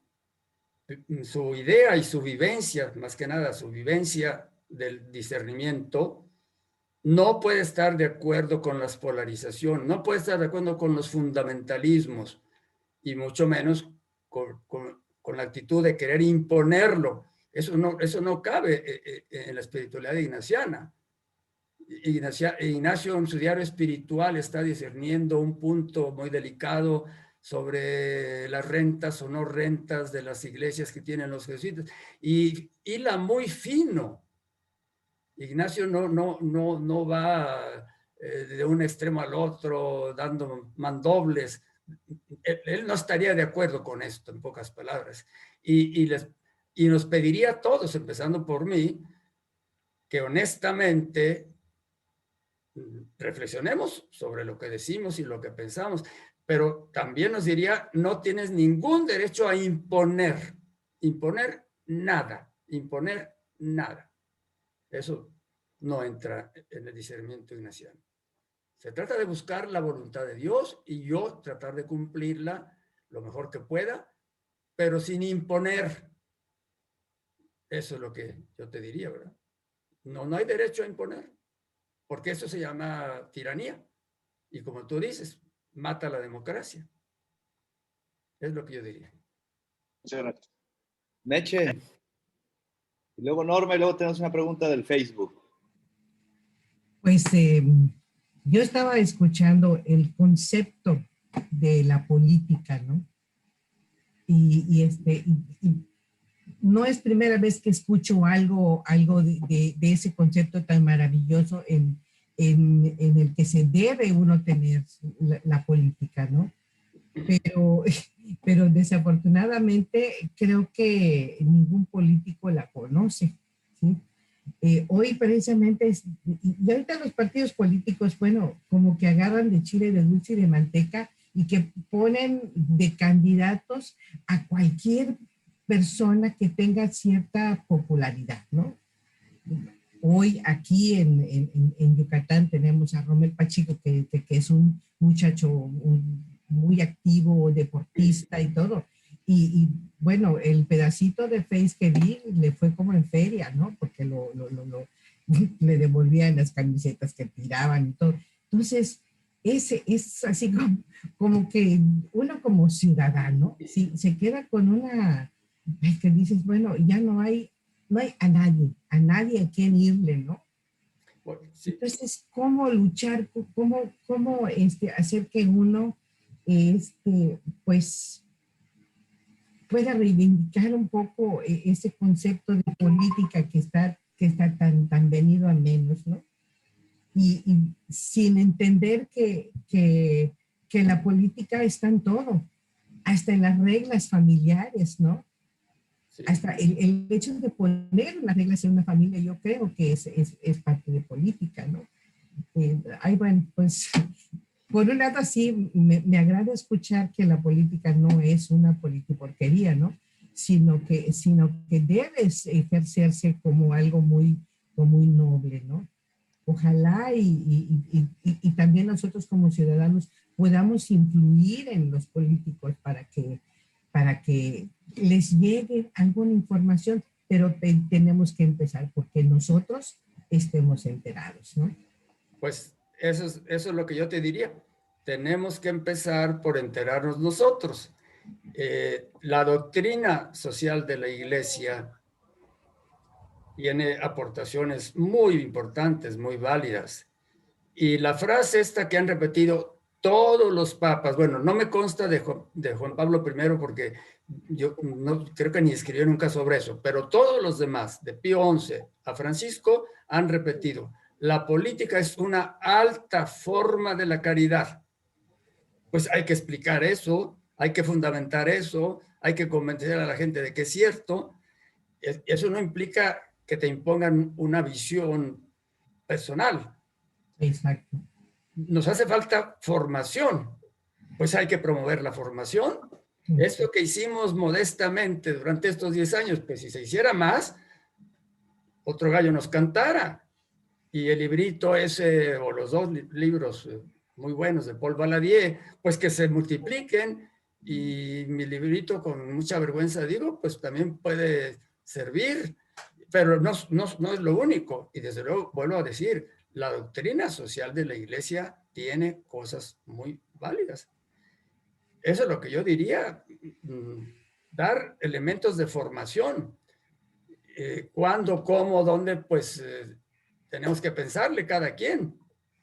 idea y su vivencia, más que nada su vivencia del discernimiento, no puede estar de acuerdo con las polarizaciones, no puede estar de acuerdo con los fundamentalismos y mucho menos con la actitud de querer imponerlo. Eso no cabe en la espiritualidad ignaciana. Ignacio en su diario espiritual está discerniendo un punto muy delicado sobre las rentas o no rentas de las iglesias que tienen los jesuitas, y hila muy fino. Ignacio no va de un extremo al otro dando mandobles. Él no estaría de acuerdo con esto, en pocas palabras. Y nos pediría a todos, empezando por mí, que honestamente reflexionemos sobre lo que decimos y lo que pensamos, pero también nos diría, no tienes ningún derecho a imponer nada. Eso no entra en el discernimiento ignaciano. Se trata de buscar la voluntad de Dios y yo tratar de cumplirla lo mejor que pueda, pero sin imponer. Eso es lo que yo te diría, ¿verdad? No hay derecho a imponer, porque eso se llama tiranía. Y como tú dices, mata la democracia. Es lo que yo diría. Muchas gracias. Meche. Y luego Norma, y luego tenemos una pregunta del Facebook. Pues yo estaba escuchando el concepto de la política, ¿no? Y no es primera vez que escucho algo de ese concepto tan maravilloso en el que se debe uno tener la política, ¿no? Pero desafortunadamente creo que ningún político la conoce, ¿sí? Hoy precisamente, y ahorita los partidos políticos, bueno, como que agarran de chile, de dulce y de manteca y que ponen de candidatos a cualquier persona que tenga cierta popularidad, ¿no? Hoy aquí en Yucatán tenemos a Romel Pacheco, que es un muchacho muy activo, deportista y todo. Y bueno, el pedacito de Face que vi le fue como en feria, ¿no? Porque le devolvían las camisetas que tiraban y todo. Entonces, es así como que uno como ciudadano, si se queda con una, que dices, bueno, ya no hay a nadie a quien irle, ¿no? Sí. Entonces, ¿cómo luchar? ¿Cómo hacer que uno, pues, pueda reivindicar un poco ese concepto de política que está tan venido a menos, ¿no? Y sin entender que la política está en todo, hasta en las reglas familiares, ¿no? Sí. Hasta el hecho de poner unas reglas en una familia, yo creo que es parte de política, ¿no? Bueno, pues, por un lado sí, me agrada escuchar que la política no es una politiporquería, ¿no? Sino que debe ejercerse como algo muy noble, ¿no? Ojalá y también nosotros como ciudadanos podamos influir en los políticos para que les llegue alguna información, pero tenemos que empezar porque nosotros estemos enterados, ¿no? Pues eso es lo que yo te diría. Tenemos que empezar por enterarnos nosotros. La doctrina social de la Iglesia tiene aportaciones muy importantes, muy válidas. Y la frase esta que han repetido todos los papas, bueno, no me consta de Juan Pablo I porque yo no creo que ni escribió nunca sobre eso, pero todos los demás, de Pío XI a Francisco, han repetido, la política es una alta forma de la caridad. Pues hay que explicar eso, hay que fundamentar eso, hay que convencer a la gente de que es cierto. Eso no implica que te impongan una visión personal. Exacto. Nos hace falta formación, pues hay que promover la formación. Esto que hicimos modestamente durante estos 10 años, pues si se hiciera más, otro gallo nos cantara. Y el librito ese, o los dos libros muy buenos de Paul Valadier, pues que se multipliquen. Y mi librito, con mucha vergüenza digo, pues también puede servir, pero no es lo único. Y desde luego, vuelvo a decir, la doctrina social de la Iglesia tiene cosas muy válidas. Eso es lo que yo diría, dar elementos de formación. ¿Cuándo, cómo, dónde? Pues tenemos que pensarle cada quien.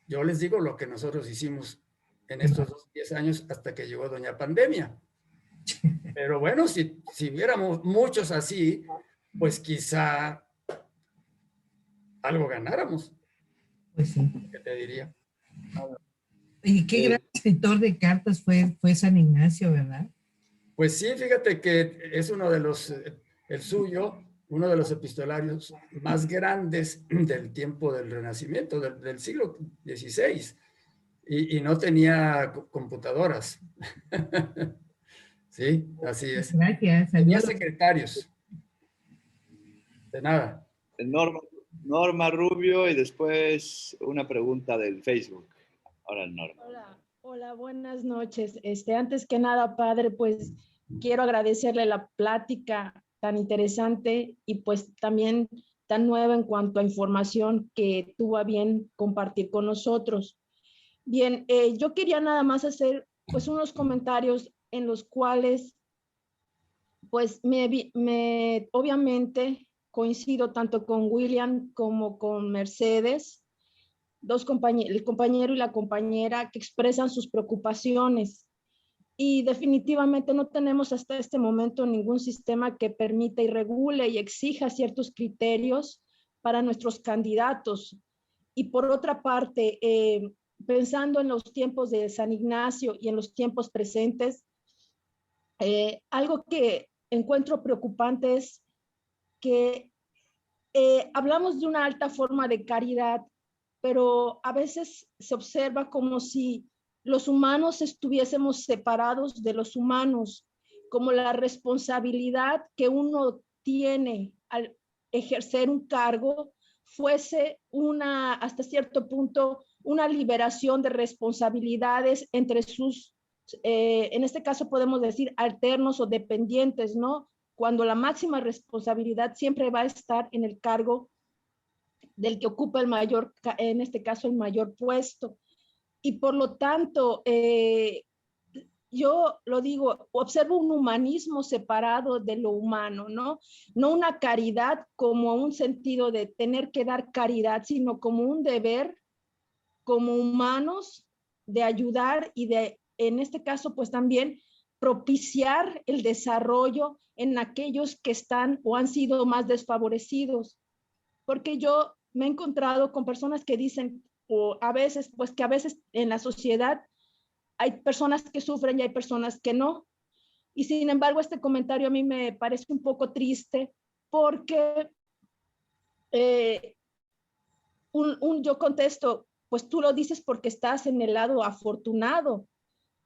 Yo les digo lo que nosotros hicimos en estos 10 años hasta que llegó doña Pandemia. Pero bueno, si hubiéramos muchos así, pues quizá algo ganáramos. Pues sí. ¿Qué te diría? Y qué gran escritor de cartas fue San Ignacio, ¿verdad? Pues sí, fíjate que es uno de los, el suyo, uno de los epistolarios más grandes del tiempo del Renacimiento, del siglo XVI, y no tenía computadoras. Sí, así es. Gracias. Tenía secretarios. De nada. Norma Rubio, y después una pregunta del Facebook. Ahora Norma. Hola, buenas noches. Antes que nada, padre, pues quiero agradecerle la plática tan interesante y pues también tan nueva en cuanto a información que tuvo a bien compartir con nosotros. Bien, yo quería nada más hacer pues unos comentarios en los cuales pues obviamente coincido tanto con William como con Mercedes, el compañero y la compañera que expresan sus preocupaciones. Y definitivamente no tenemos hasta este momento ningún sistema que permita y regule y exija ciertos criterios para nuestros candidatos. Y por otra parte, pensando en los tiempos de San Ignacio y en los tiempos presentes, algo que encuentro preocupante es que hablamos de una alta forma de caridad, pero a veces se observa como si los humanos estuviésemos separados de los humanos, como la responsabilidad que uno tiene al ejercer un cargo fuese hasta cierto punto, una liberación de responsabilidades entre sus, en este caso podemos decir alternos o dependientes, ¿no? Cuando la máxima responsabilidad siempre va a estar en el cargo del que ocupa el mayor, en este caso el mayor puesto. Y por lo tanto, yo lo digo, observo un humanismo separado de lo humano, ¿no? No una caridad como un sentido de tener que dar caridad, sino como un deber como humanos de ayudar y de, en este caso, pues también propiciar el desarrollo en aquellos que están o han sido más desfavorecidos. Porque yo me he encontrado con personas que dicen, o a veces, pues que a veces en la sociedad hay personas que sufren y hay personas que no. Y sin embargo, este comentario a mí me parece un poco triste porque yo contesto, pues tú lo dices porque estás en el lado afortunado,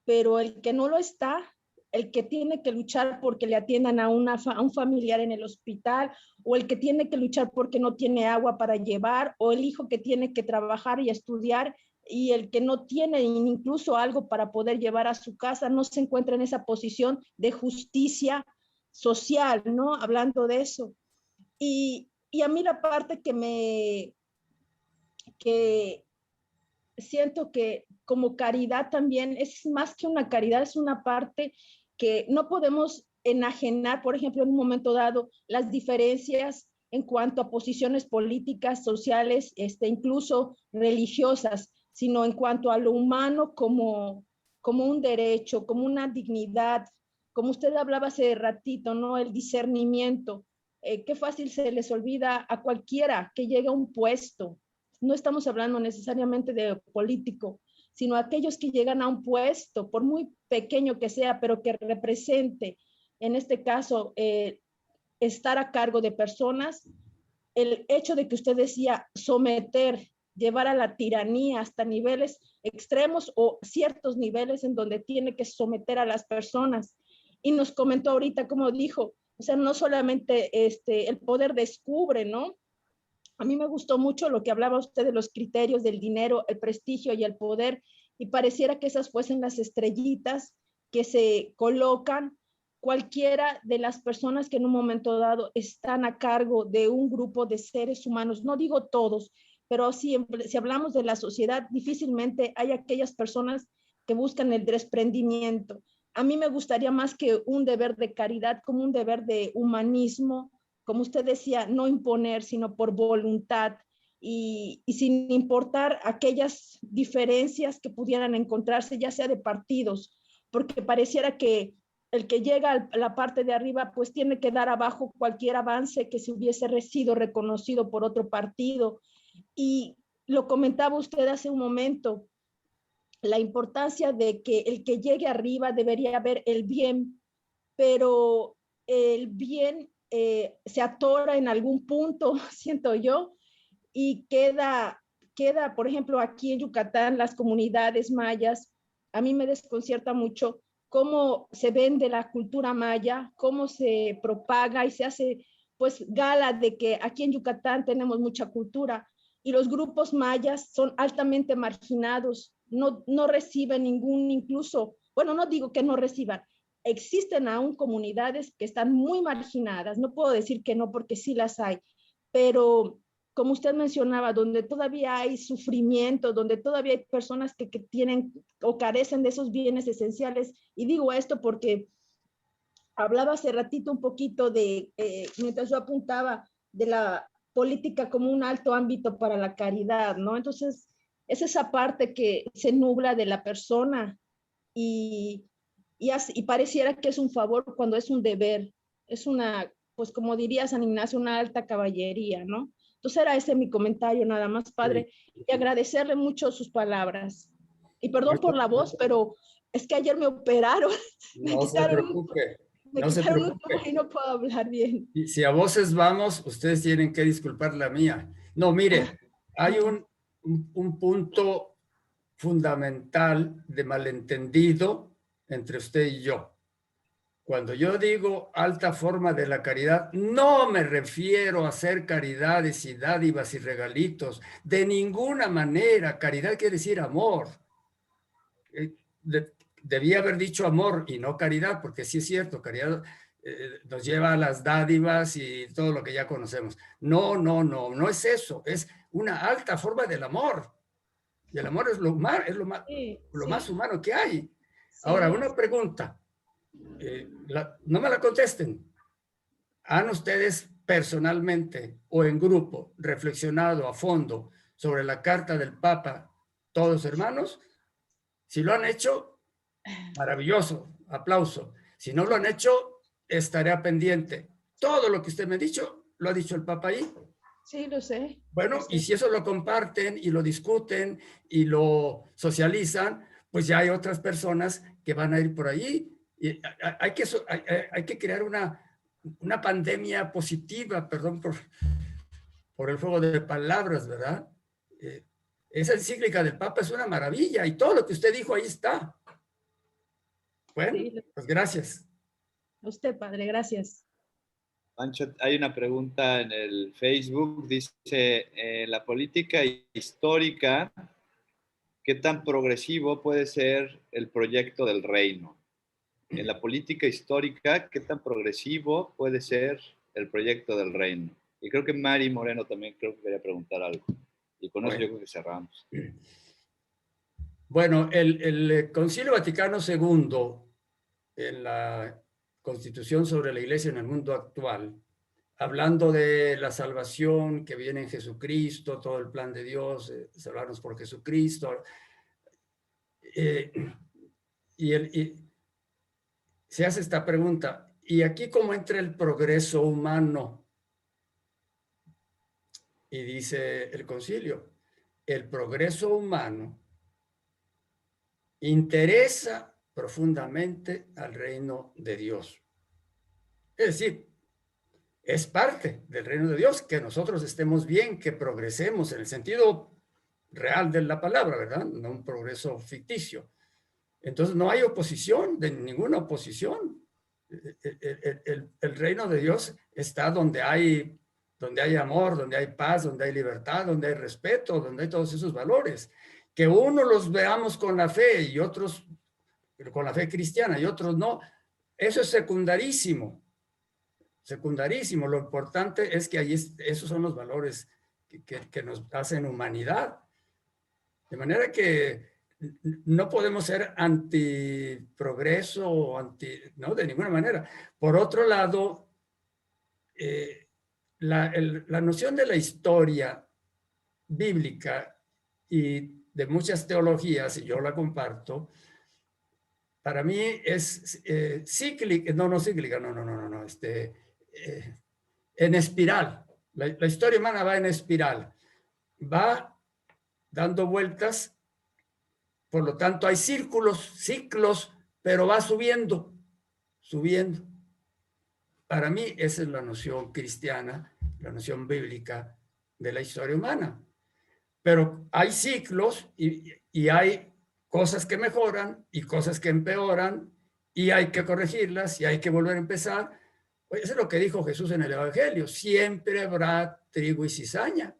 pero el que no lo está, el que tiene que luchar porque le atiendan a un familiar en el hospital, o el que tiene que luchar porque no tiene agua para llevar, o el hijo que tiene que trabajar y estudiar, y el que no tiene incluso algo para poder llevar a su casa, no se encuentra en esa posición de justicia social, ¿no? Hablando de eso. Y a mí la parte que siento que como caridad también es más que una caridad, es una parte que no podemos enajenar, por ejemplo, en un momento dado, las diferencias en cuanto a posiciones políticas, sociales, incluso religiosas, sino en cuanto a lo humano como un derecho, como una dignidad, como usted hablaba hace ratito, ¿no? El discernimiento. Qué fácil se les olvida a cualquiera que llegue a un puesto. No estamos hablando necesariamente de político, sino aquellos que llegan a un puesto, por muy pequeño que sea, pero que represente, en este caso, estar a cargo de personas. El hecho de que usted decía someter, llevar a la tiranía hasta niveles extremos o ciertos niveles en donde tiene que someter a las personas. Y nos comentó ahorita, como dijo, o sea, no solamente el poder descubre, ¿no? A mí me gustó mucho lo que hablaba usted de los criterios del dinero, el prestigio y el poder, y pareciera que esas fuesen las estrellitas que se colocan cualquiera de las personas que en un momento dado están a cargo de un grupo de seres humanos. No digo todos, pero si hablamos de la sociedad, difícilmente hay aquellas personas que buscan el desprendimiento. A mí me gustaría más que un deber de caridad, como un deber de humanismo, como usted decía, no imponer, sino por voluntad y sin importar aquellas diferencias que pudieran encontrarse, ya sea de partidos, porque pareciera que el que llega a la parte de arriba, pues tiene que dar abajo cualquier avance que se hubiese sido reconocido por otro partido. Y lo comentaba usted hace un momento, la importancia de que el que llegue arriba debería ver el bien, pero el bien se atora en algún punto, siento yo, y queda, por ejemplo, aquí en Yucatán, las comunidades mayas, a mí me desconcierta mucho cómo se vende la cultura maya, cómo se propaga y se hace pues gala de que aquí en Yucatán tenemos mucha cultura y los grupos mayas son altamente marginados, no reciben ningún, incluso, bueno, no digo que no reciban, existen aún comunidades que están muy marginadas, no puedo decir que no porque sí las hay, pero como usted mencionaba, donde todavía hay sufrimiento, donde todavía hay personas que tienen o carecen de esos bienes esenciales. Y digo esto porque hablaba hace ratito un poquito de, mientras yo apuntaba, de la política como un alto ámbito para la caridad, ¿no? Entonces, es esa parte que se nubla de la persona y pareciera que es un favor cuando es un deber, es una, pues como diría San Ignacio, una alta caballería, ¿no? Entonces era ese mi comentario nada más, padre, y agradecerle mucho sus palabras. Y perdón por la voz, pero es que ayer me operaron, No se preocupe, me no se quitaron un preocupe. tubo y no puedo hablar bien. Y si a voces vamos, ustedes tienen que disculpar la mía. No, mire, hay un punto fundamental de malentendido entre usted y yo. Cuando yo digo alta forma de la caridad, no me refiero a hacer caridades y dádivas y regalitos. De ninguna manera. Caridad quiere decir amor. Debía haber dicho amor y no caridad, porque sí es cierto, caridad nos lleva a las dádivas y todo lo que ya conocemos. No, no, no, no es eso. Es una alta forma del amor. Y el amor es lo más humano que hay. Ahora, una pregunta. No me la contesten. ¿Han ustedes personalmente o en grupo reflexionado a fondo sobre la carta del Papa, todos hermanos? Si lo han hecho, maravilloso, aplauso. Si no lo han hecho, estaré pendiente. Todo lo que usted me ha dicho, lo ha dicho el Papa ahí. Sí, lo sé. Bueno, y si eso lo comparten y lo discuten y lo socializan, pues ya hay otras personas que van a ir por ahí. Y hay que crear una pandemia positiva, perdón por el juego de palabras, ¿verdad? Esa encíclica del Papa es una maravilla y todo lo que usted dijo ahí está. Bueno, pues gracias. A usted, padre, gracias. Pancho, hay una pregunta en el Facebook, dice, la política histórica, ¿qué tan progresivo puede ser el proyecto del reino? En la política histórica, ¿qué tan progresivo puede ser el proyecto del reino? Y creo que Mari Moreno también creo que quería preguntar algo. Y con eso yo creo que cerramos. Bueno, el Concilio Vaticano II, en la Constitución sobre la Iglesia en el mundo actual, hablando de la salvación que viene en Jesucristo, todo el plan de Dios, salvarnos por Jesucristo, y se hace esta pregunta, ¿y aquí cómo entra el progreso humano? Y dice el concilio, el progreso humano interesa profundamente al reino de Dios. Es decir, es parte del reino de Dios que nosotros estemos bien, que progresemos en el sentido real de la palabra, ¿verdad? No un progreso ficticio. Entonces no hay oposición, de ninguna oposición. El reino de Dios está donde hay amor, donde hay paz, donde hay libertad, donde hay respeto, donde hay todos esos valores. Que uno los veamos con la fe y otros con la fe cristiana y otros no, eso es secundarísimo. Secundarísimo. Lo importante es que ahí esos son los valores que nos hacen humanidad. De manera que no podemos ser antiprogreso o no, de ninguna manera. Por otro lado, la noción de la historia bíblica y de muchas teologías, y yo la comparto, para mí es cíclica, no cíclica, no, en espiral. La historia humana va en espiral, va dando vueltas. Por lo tanto, hay ciclos, pero va subiendo. Para mí, esa es la noción cristiana, la noción bíblica de la historia humana. Pero hay ciclos y hay cosas que mejoran y cosas que empeoran y hay que corregirlas y hay que volver a empezar. Pues eso es lo que dijo Jesús en el Evangelio. Siempre habrá trigo y cizaña.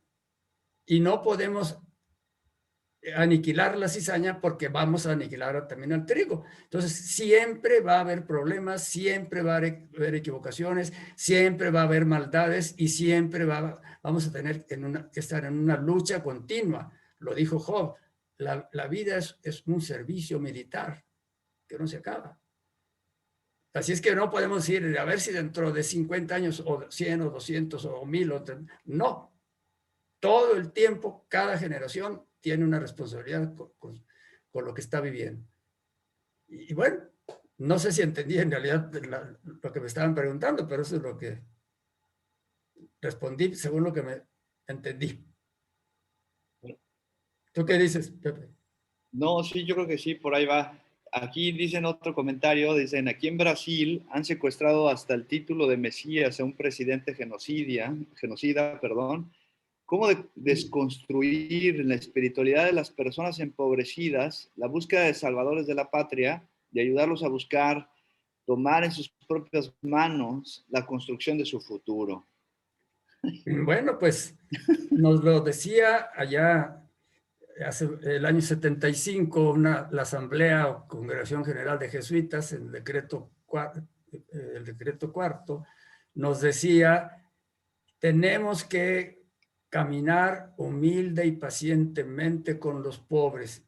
Y no podemos aniquilar la cizaña porque vamos a aniquilar también al trigo. Entonces, siempre va a haber problemas, siempre va a haber equivocaciones, siempre va a haber maldades y siempre vamos a tener que estar en una lucha continua. Lo dijo Job, la vida es un servicio militar que no se acaba. Así es que no podemos ir a ver si dentro de 50 años o 100 o 200 o 1000 no. Todo el tiempo, cada generación tiene una responsabilidad con lo que está viviendo. Y bueno, no sé si entendí en realidad lo que me estaban preguntando, pero eso es lo que respondí según lo que me entendí. ¿Tú qué dices, Pepe? No, sí, yo creo que sí, por ahí va. Aquí dicen otro comentario, dicen, aquí en Brasil han secuestrado hasta el título de Mesías a un presidente genocida, perdón. ¿Cómo desconstruir la espiritualidad de las personas empobrecidas, la búsqueda de salvadores de la patria y ayudarlos a buscar, tomar en sus propias manos la construcción de su futuro? Bueno, pues nos lo decía allá hace el año 75 la Asamblea o Congregación General de Jesuitas, el decreto cuarto, nos decía, tenemos que caminar humilde y pacientemente con los pobres,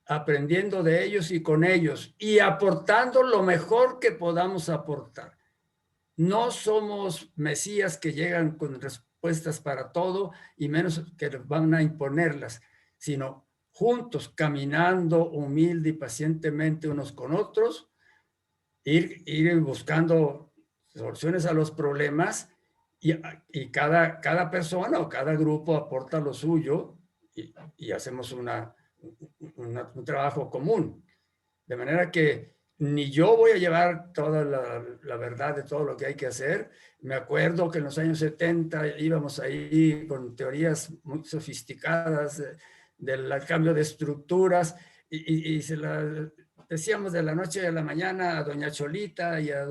aprendiendo de ellos y con ellos y aportando lo mejor que podamos aportar. No somos mesías que llegan con respuestas para todo y menos que van a imponerlas, sino juntos, caminando humilde y pacientemente unos con otros, ir buscando soluciones a los problemas y cada persona o cada grupo aporta lo suyo y hacemos un trabajo común. De manera que ni yo voy a llevar toda la verdad de todo lo que hay que hacer. Me acuerdo que en los años 70 íbamos ahí con teorías muy sofisticadas del cambio de estructuras y se la decíamos de la noche a la mañana a doña Cholita y a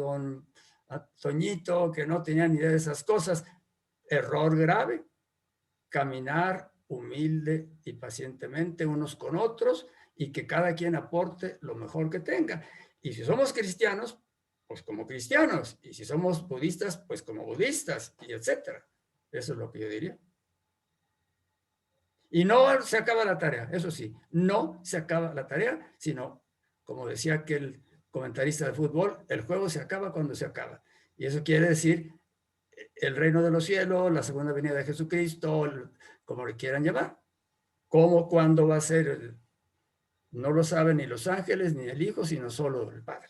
Toñito, que no tenían ni idea de esas cosas. Error grave. Caminar humilde y pacientemente unos con otros y que cada quien aporte lo mejor que tenga. Y si somos cristianos, pues como cristianos. Y si somos budistas, pues como budistas, y etcétera. Eso es lo que yo diría. Y no se acaba la tarea, eso sí, no se acaba la tarea, sino, como decía aquel comentarista de fútbol, el juego se acaba cuando se acaba. Y eso quiere decir el reino de los cielos, la segunda venida de Jesucristo, como le quieran llamar. ¿Cómo, cuándo va a ser? No lo saben ni los ángeles, ni el Hijo, sino solo el Padre.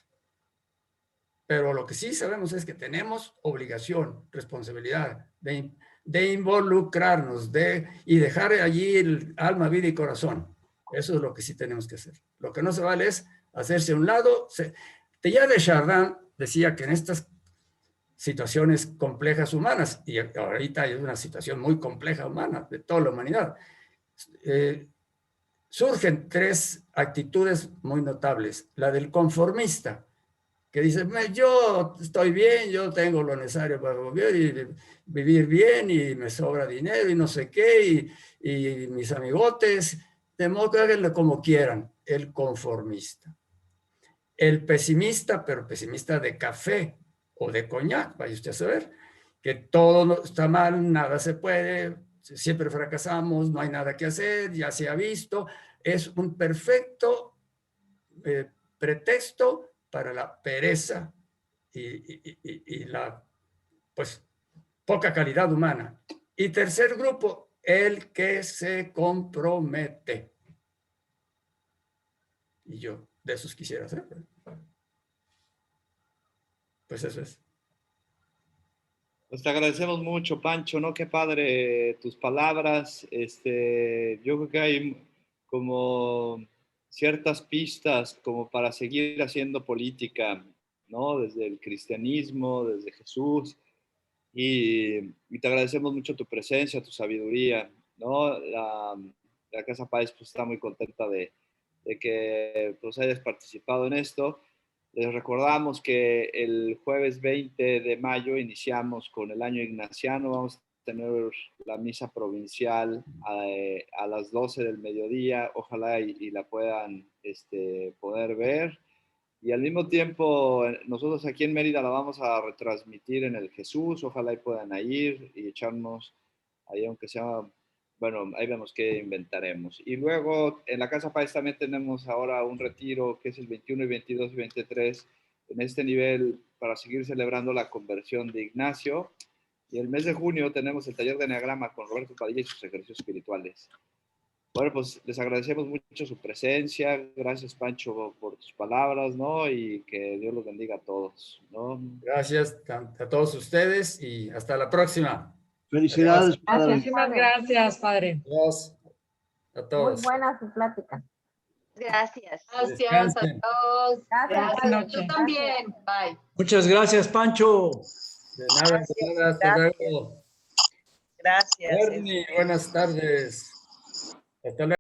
pero lo que sí sabemos es que tenemos obligación, responsabilidad de involucrarnos y dejar allí el alma, vida y corazón. Eso es lo que sí tenemos que hacer. Lo que no se vale es hacerse a un lado. Teilhard de Chardin decía que en estas situaciones complejas humanas, y ahorita hay una situación muy compleja humana de toda la humanidad, surgen tres actitudes muy notables. La del conformista, que dice, yo estoy bien, yo tengo lo necesario para vivir bien y me sobra dinero y no sé qué, y mis amigotes, de modo que háganlo como quieran, el conformista. El pesimista, pero pesimista de café o de coñac, vaya usted a saber, que todo está mal, nada se puede, siempre fracasamos, no hay nada que hacer, ya se ha visto, es un perfecto pretexto para la pereza y la, pues, poca calidad humana. Y tercer grupo, el que se compromete. Y yo de esos quisiera ser. Pues eso es. Pues te agradecemos mucho, Pancho, ¿no? Qué padre tus palabras. Yo creo que hay como ciertas pistas como para seguir haciendo política, ¿no? Desde el cristianismo, desde Jesús. Y te agradecemos mucho tu presencia, tu sabiduría, ¿no? La Casa Páez pues, está muy contenta de que pues, hayas participado en esto. Les recordamos que el jueves 20 de mayo iniciamos con el año ignaciano. Vamos a tener la misa provincial a las 12 del mediodía. Ojalá y la puedan poder ver. Y al mismo tiempo, nosotros aquí en Mérida la vamos a retransmitir en el Jesús. Ojalá y puedan ir y echarnos ahí, aunque sea, bueno, ahí vemos qué inventaremos. Y luego en la Casa Páez también tenemos ahora un retiro que es el 21 y 22 y 23 en este nivel para seguir celebrando la conversión de Ignacio. Y el mes de junio tenemos el taller de Enneagrama con Roberto Padilla y sus ejercicios espirituales. Bueno, pues les agradecemos mucho su presencia. Gracias, Pancho, por tus palabras, ¿no? Y que Dios los bendiga a todos, ¿no? Gracias a todos ustedes y hasta la próxima. Felicidades, padre. Muchísimas gracias, padre. Adiós a todos. Muy buena su plática. Gracias. Gracias Descansen. a todos. Gracias. Gracias. Tú también. Bye. Muchas gracias, Pancho. De nada, hasta luego. Gracias. Bernie, buenas tardes. Hasta luego.